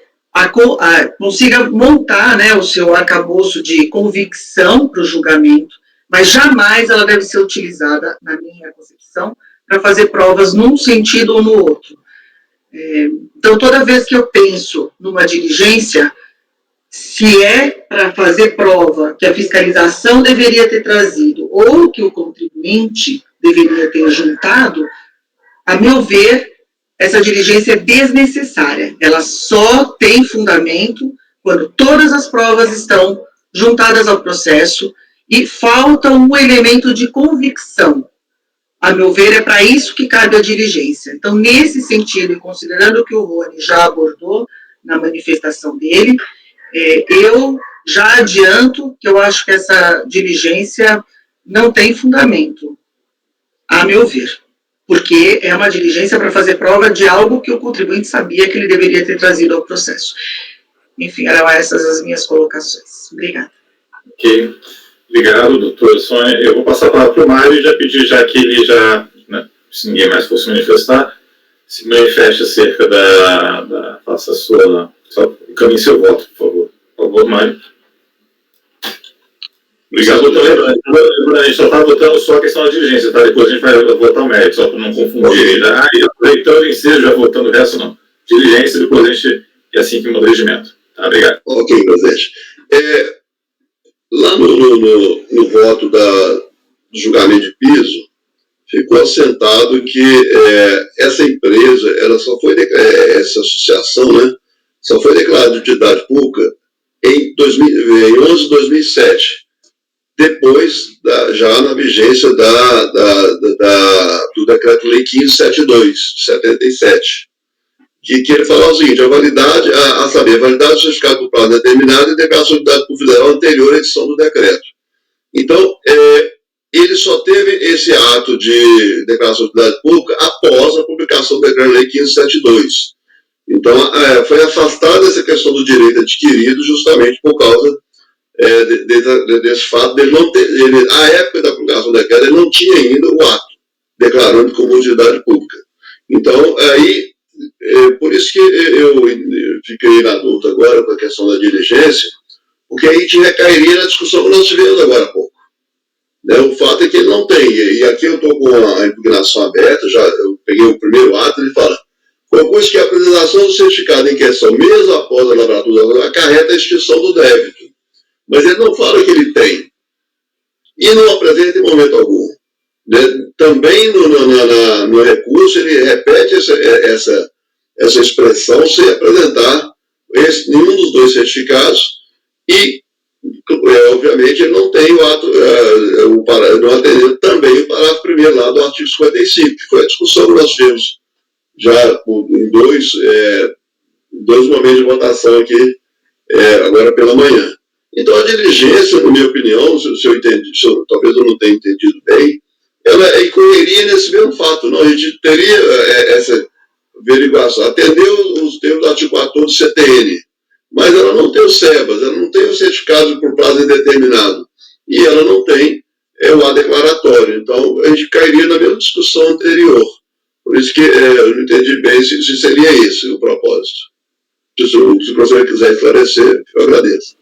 consiga montar, né, o seu arcabouço de convicção para o julgamento, mas jamais ela deve ser utilizada, na minha concepção, para fazer provas num sentido ou no outro. Então, toda vez que eu penso numa diligência, se é para fazer prova que a fiscalização deveria ter trazido ou que o contribuinte deveria ter juntado, a meu ver, essa diligência é desnecessária. Ela só tem fundamento quando todas as provas estão juntadas ao processo e falta um elemento de convicção. A meu ver, é para isso que cabe a diligência. Então, nesse sentido, e considerando o que o Rony já abordou na manifestação dele, eu já adianto que eu acho que essa diligência não tem fundamento, a meu ver, porque é uma diligência para fazer prova de algo que o contribuinte sabia que ele deveria ter trazido ao processo. Enfim, eram essas as minhas colocações. Obrigada. Ok. Obrigado, doutor Sônia. Eu vou passar a palavra para o Mário e já pedir, já que ele já, né, se ninguém mais fosse manifestar, se manifeste acerca faça a sua, só encaminhe seu voto, por favor. Por favor, Mário. Obrigado, doutor. A gente só está votando só a questão da diligência, tá? Depois a gente vai votar o mérito, só para não confundir. Então, em si, já votando o resto, não. Diligência, depois a gente, é assim que muda o regimento. Tá? Obrigado. Ok, presidente. Lá no voto do julgamento de piso, ficou assentado que essa empresa, ela só foi, essa associação, né, só foi declarada de utilidade pública em 11 de 2007, depois, já na vigência do Decreto-Lei 1572, de 77, que ele falou o seguinte: a validade do certificado por prazo determinado e declaração de utilidade pública federal anterior à edição do decreto. Então, ele só teve esse ato de declaração de utilidade pública após a publicação do Decreto-Lei 1572. Então, foi afastada essa questão do direito adquirido justamente por causa desse fato dele não ter, à época da publicação do decreto, ele não tinha ainda o ato declarando como utilidade pública. Então, aí, por isso que eu fiquei na dúvida agora com a questão da diligência, porque aí a gente recairia na discussão que nós tivemos agora há pouco. O fato é que ele não tem, e aqui eu estou com a impugnação aberta, eu peguei o primeiro ato, ele fala: concurso que a apresentação do certificado em questão, mesmo após a lavratura, acarreta a extinção do débito. Mas ele não fala que ele tem. E não apresenta em momento algum. Também no recurso ele repete essa expressão sem apresentar nenhum dos dois certificados e, obviamente, ele não tem o ato, não atendendo também o parágrafo 1º lá do artigo 55, que foi a discussão que nós tivemos já em dois momentos de votação aqui, agora pela manhã. Então, a diligência, na minha opinião, talvez eu não tenha entendido bem, ela incorreria nesse mesmo fato. Não, a gente teria essa averiguação, atendeu os termos do artigo 14 do CTN, mas ela não tem o SEBAS, ela não tem o certificado por prazo indeterminado, e ela não tem o A declaratório. Então, a gente cairia na mesma discussão anterior. Por isso que eu não entendi bem se seria esse o propósito. Se o professor quiser esclarecer, eu agradeço.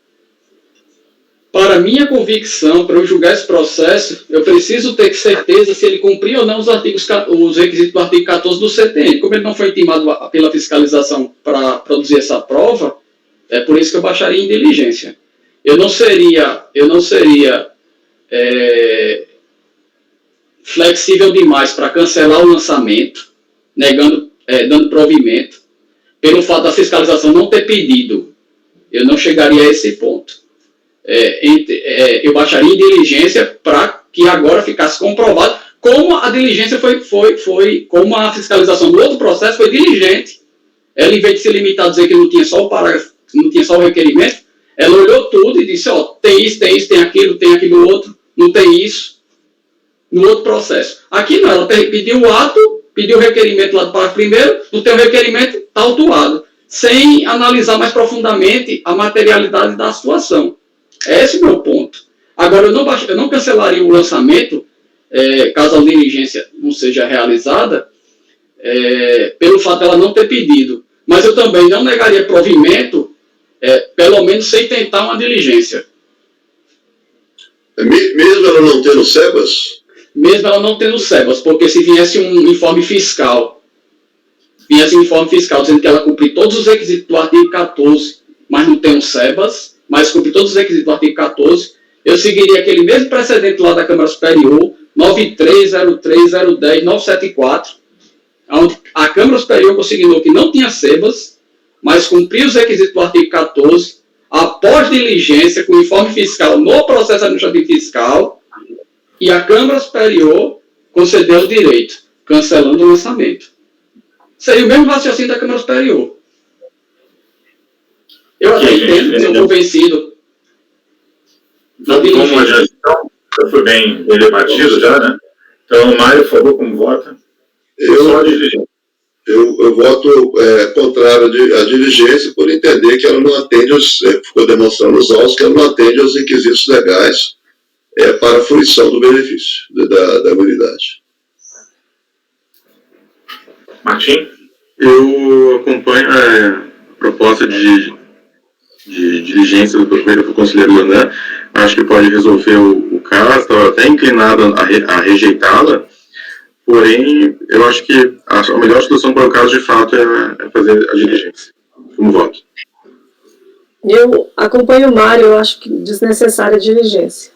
Para minha convicção, para eu julgar esse processo, eu preciso ter certeza se ele cumpriu ou não os requisitos do artigo 14 do CTN. Como ele não foi intimado pela fiscalização para produzir essa prova, é por isso que eu baixaria em diligência. Eu não seria flexível demais para cancelar o lançamento, dando provimento, pelo fato da fiscalização não ter pedido. Eu não chegaria a esse ponto. Eu baixaria em diligência para que agora ficasse comprovado como a diligência como a fiscalização do outro processo foi diligente. Ela, em vez de se limitar a dizer que não tinha só o parágrafo, não tinha só o requerimento, ela olhou tudo e disse: tem isso, tem aquilo outro, não tem isso, no outro processo. Aqui não, ela pediu o ato, pediu o requerimento lá do parágrafo 1º, não tem o requerimento, está autuado, sem analisar mais profundamente a materialidade da situação. Esse é o meu ponto. Agora, eu não cancelaria o lançamento, caso a diligência não seja realizada, pelo fato dela não ter pedido. Mas eu também não negaria provimento, pelo menos sem tentar uma diligência. Mesmo ela não tendo SEBAS? Mesmo ela não tendo SEBAS, porque se viesse um informe fiscal, dizendo que ela cumpre todos os requisitos do artigo 14, mas não tem um SEBAS, mas cumpre todos os requisitos do artigo 14, eu seguiria aquele mesmo precedente lá da Câmara Superior, 93.03.010.974, onde a Câmara Superior consignou que não tinha SEBAS, mas cumpriu os requisitos do artigo 14, após diligência com informe fiscal no processo administrativo fiscal, e a Câmara Superior concedeu o direito, cancelando o lançamento. Seria o mesmo raciocínio da Câmara Superior. Eu até entendo, se eu for vencido. Como a gestão já foi bem debatido já, né? Então, Mário, por favor, como vota? Eu voto contrário à diligência por entender que ela não atende, ficou demonstrando os autos, que ela não atende aos requisitos legais para a fruição do benefício da imunidade. Martim? Eu acompanho a proposta de diligência do primeiro conselheiro Landan. Acho que pode resolver o caso, estava até inclinado a rejeitá-la, porém, eu acho que a melhor solução para o caso, de fato, é fazer a diligência. Como voto? Eu acompanho o Mário, eu acho que desnecessária a diligência.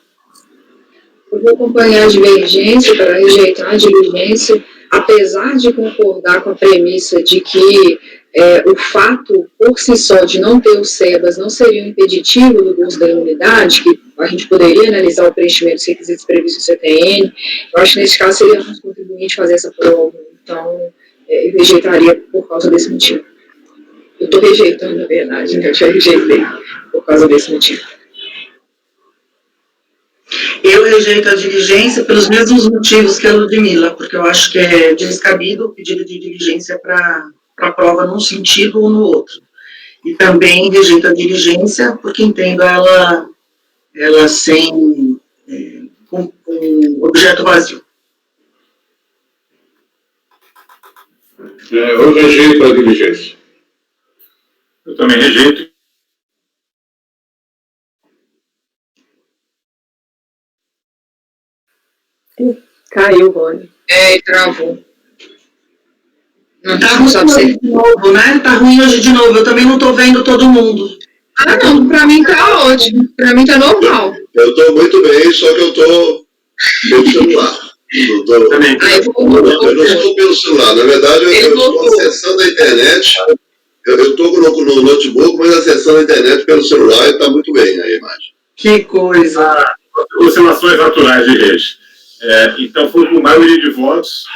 Eu vou acompanhar a divergência para rejeitar a diligência, apesar de concordar com a premissa de que o fato, por si só, de não ter o SEBAS não seria um impeditivo do uso da imunidade, que a gente poderia analisar o preenchimento dos requisitos previstos no CTN. Eu acho que, nesse caso, seria muito contribuinte fazer essa prova. Então, eu rejeitaria por causa desse motivo. Eu estou rejeitando, na verdade, eu já rejeitei por causa desse motivo. Eu rejeito a diligência pelos mesmos motivos que a Ludmila, porque eu acho que é descabido o pedido de diligência para a prova num sentido ou no outro. E também rejeito a diligência porque entendo ela sem com objeto vazio. Eu rejeito a diligência. Eu também rejeito. Caiu, Rony. Travou. Tá ruim hoje de novo, né? Tá ruim hoje de novo. Eu também não tô vendo todo mundo. Não, pra mim tá ótimo. Pra mim tá normal. Eu tô muito bem, só que eu tô pelo celular. Eu não estou pelo celular. Na verdade, eu estou acessando a internet. Eu estou no notebook, mas acessando a internet pelo celular e está muito bem a imagem. Que coisa. Oscilações naturais de rede. Então, foi por maioria de votos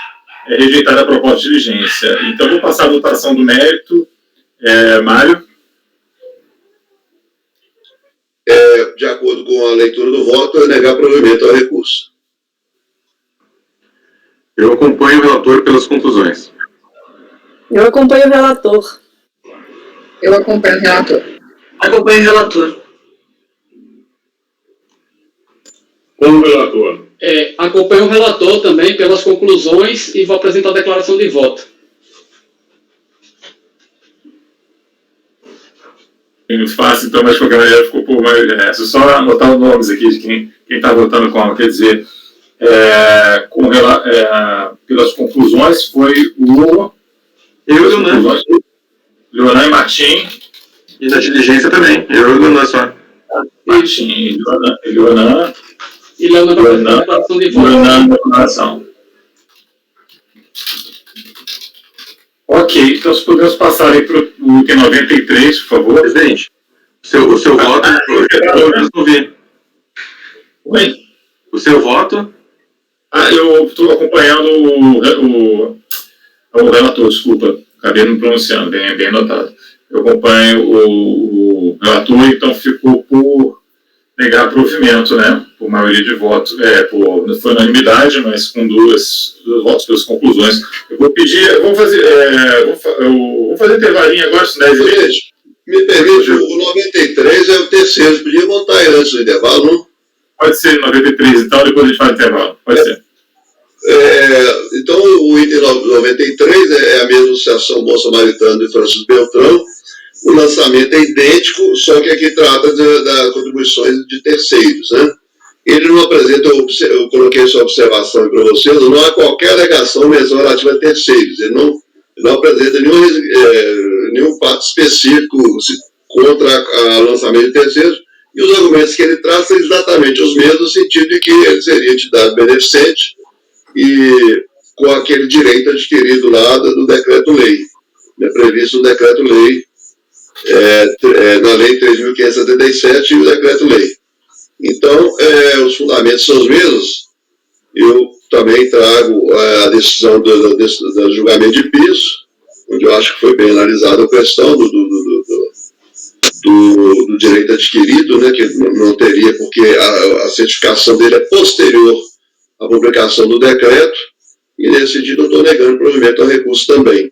rejeitada a proposta de diligência. Então, vou passar a votação do mérito. Mário? De acordo com a leitura do voto, é negar provimento ao recurso. Eu acompanho o relator pelas conclusões. Eu acompanho o relator. Eu acompanho o relator. Acompanho o relator. Como relator. Acompanho o relator também pelas conclusões e vou apresentar a declaração de voto. Muito fácil, então, mas de qualquer maneira ficou por maioria. Só anotar os nomes aqui de quem está votando como. Quer dizer, pelas conclusões, foi o Leonan e Martim. E da diligência também. Eu e o Leonan só. Martim e Leonan. E Leonan vai apresentar a declaração de voto. Leonan, declaração. Ok, então se podemos passar aí para o item 93, por favor. Presidente, o seu voto, eu resolvi. Oi? O seu voto? Eu estou acompanhando o relator, desculpa, acabei não pronunciando, bem notado. Eu acompanho o relator, então ficou por negar provimento, né? Por maioria de votos, não foi unanimidade, mas com dois votos pelas conclusões. Eu vou pedir, vou fazer intervalinho agora, se 10 vezes. Me permite, o 93 é o terceiro, podia botar aí antes do intervalo, não? Pode ser 93, então, depois a gente faz intervalo, pode ser. Então, o item 93 é a mesma associação Bom Samaritano de Francisco Beltrão. O lançamento é idêntico, só que aqui trata das contribuições de terceiros, né? Ele não apresenta, eu coloquei essa observação para vocês, não há qualquer alegação menção relativa a terceiros. Ele não apresenta nenhum fato específico contra o lançamento de terceiros, e os argumentos que ele traz são exatamente os mesmos, no sentido de que ele seria entidade beneficente e com aquele direito adquirido lá do decreto-lei, previsto no decreto-lei, na Lei 3.577 e o decreto-lei. Então, os fundamentos são os mesmos. Eu também trago a decisão do julgamento de piso, onde eu acho que foi bem analisada a questão do direito adquirido, né, que não teria, porque a certificação dele é posterior à publicação do decreto, e nesse sentido eu estou negando provimento ao recurso também.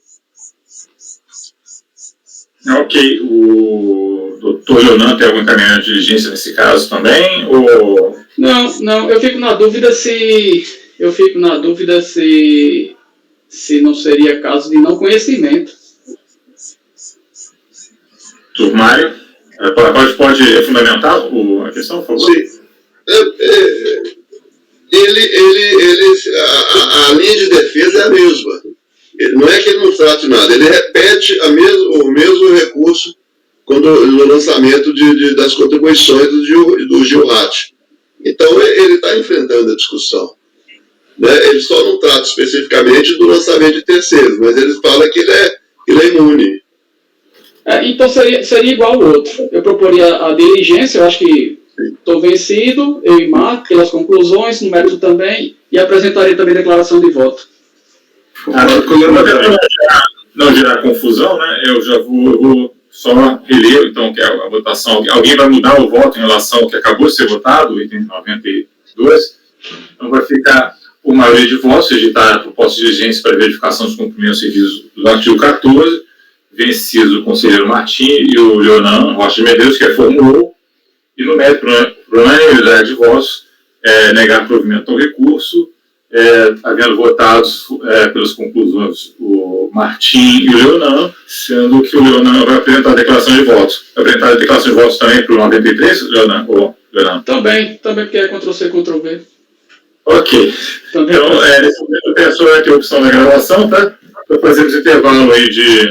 Ok, o doutor Leonan tem algum encaminhamento de diligência nesse caso também? Ou... Não, eu fico na dúvida se não seria caso de não conhecimento. Turmário, pode fundamentar a questão, por favor? Sim. A linha de defesa é a mesma. Não é que ele não trate nada, ele repete o mesmo recurso no lançamento das contribuições do Gilrat. Então, ele está enfrentando a discussão. Né? Ele só não trata especificamente do lançamento de terceiros, mas ele fala que ele é imune. Então, seria igual ao outro. Eu proporia a diligência, eu acho que estou vencido, eu e Marco, pelas conclusões, no mérito também, e apresentaria também declaração de voto. Não gerar confusão, né? Eu já vou só reler, então, que é a votação. Alguém vai mudar o voto em relação ao que acabou de ser votado, o item 2. Então vai ficar por maioria de votos, editar a proposta de diligência para verificação dos cumprimentos dos serviços do artigo 14, vencidos o conselheiro Martim e o Leonan Rocha de Medeiros, que reformulou, e no mérito, por unanimidade de votos, negar provimento ao recurso, havendo votados pelas conclusões o Martim e o Leonan, sendo que o Leonan vai apresentar a declaração de votos. Vai apresentar a declaração de votos também para o 93, Leonan? Também, porque é Ctrl-C, Ctrl-V. Ok. Também. Então, nesse momento, a pessoa vai ter a opção da gravação, tá? Então, fazemos intervalo aí de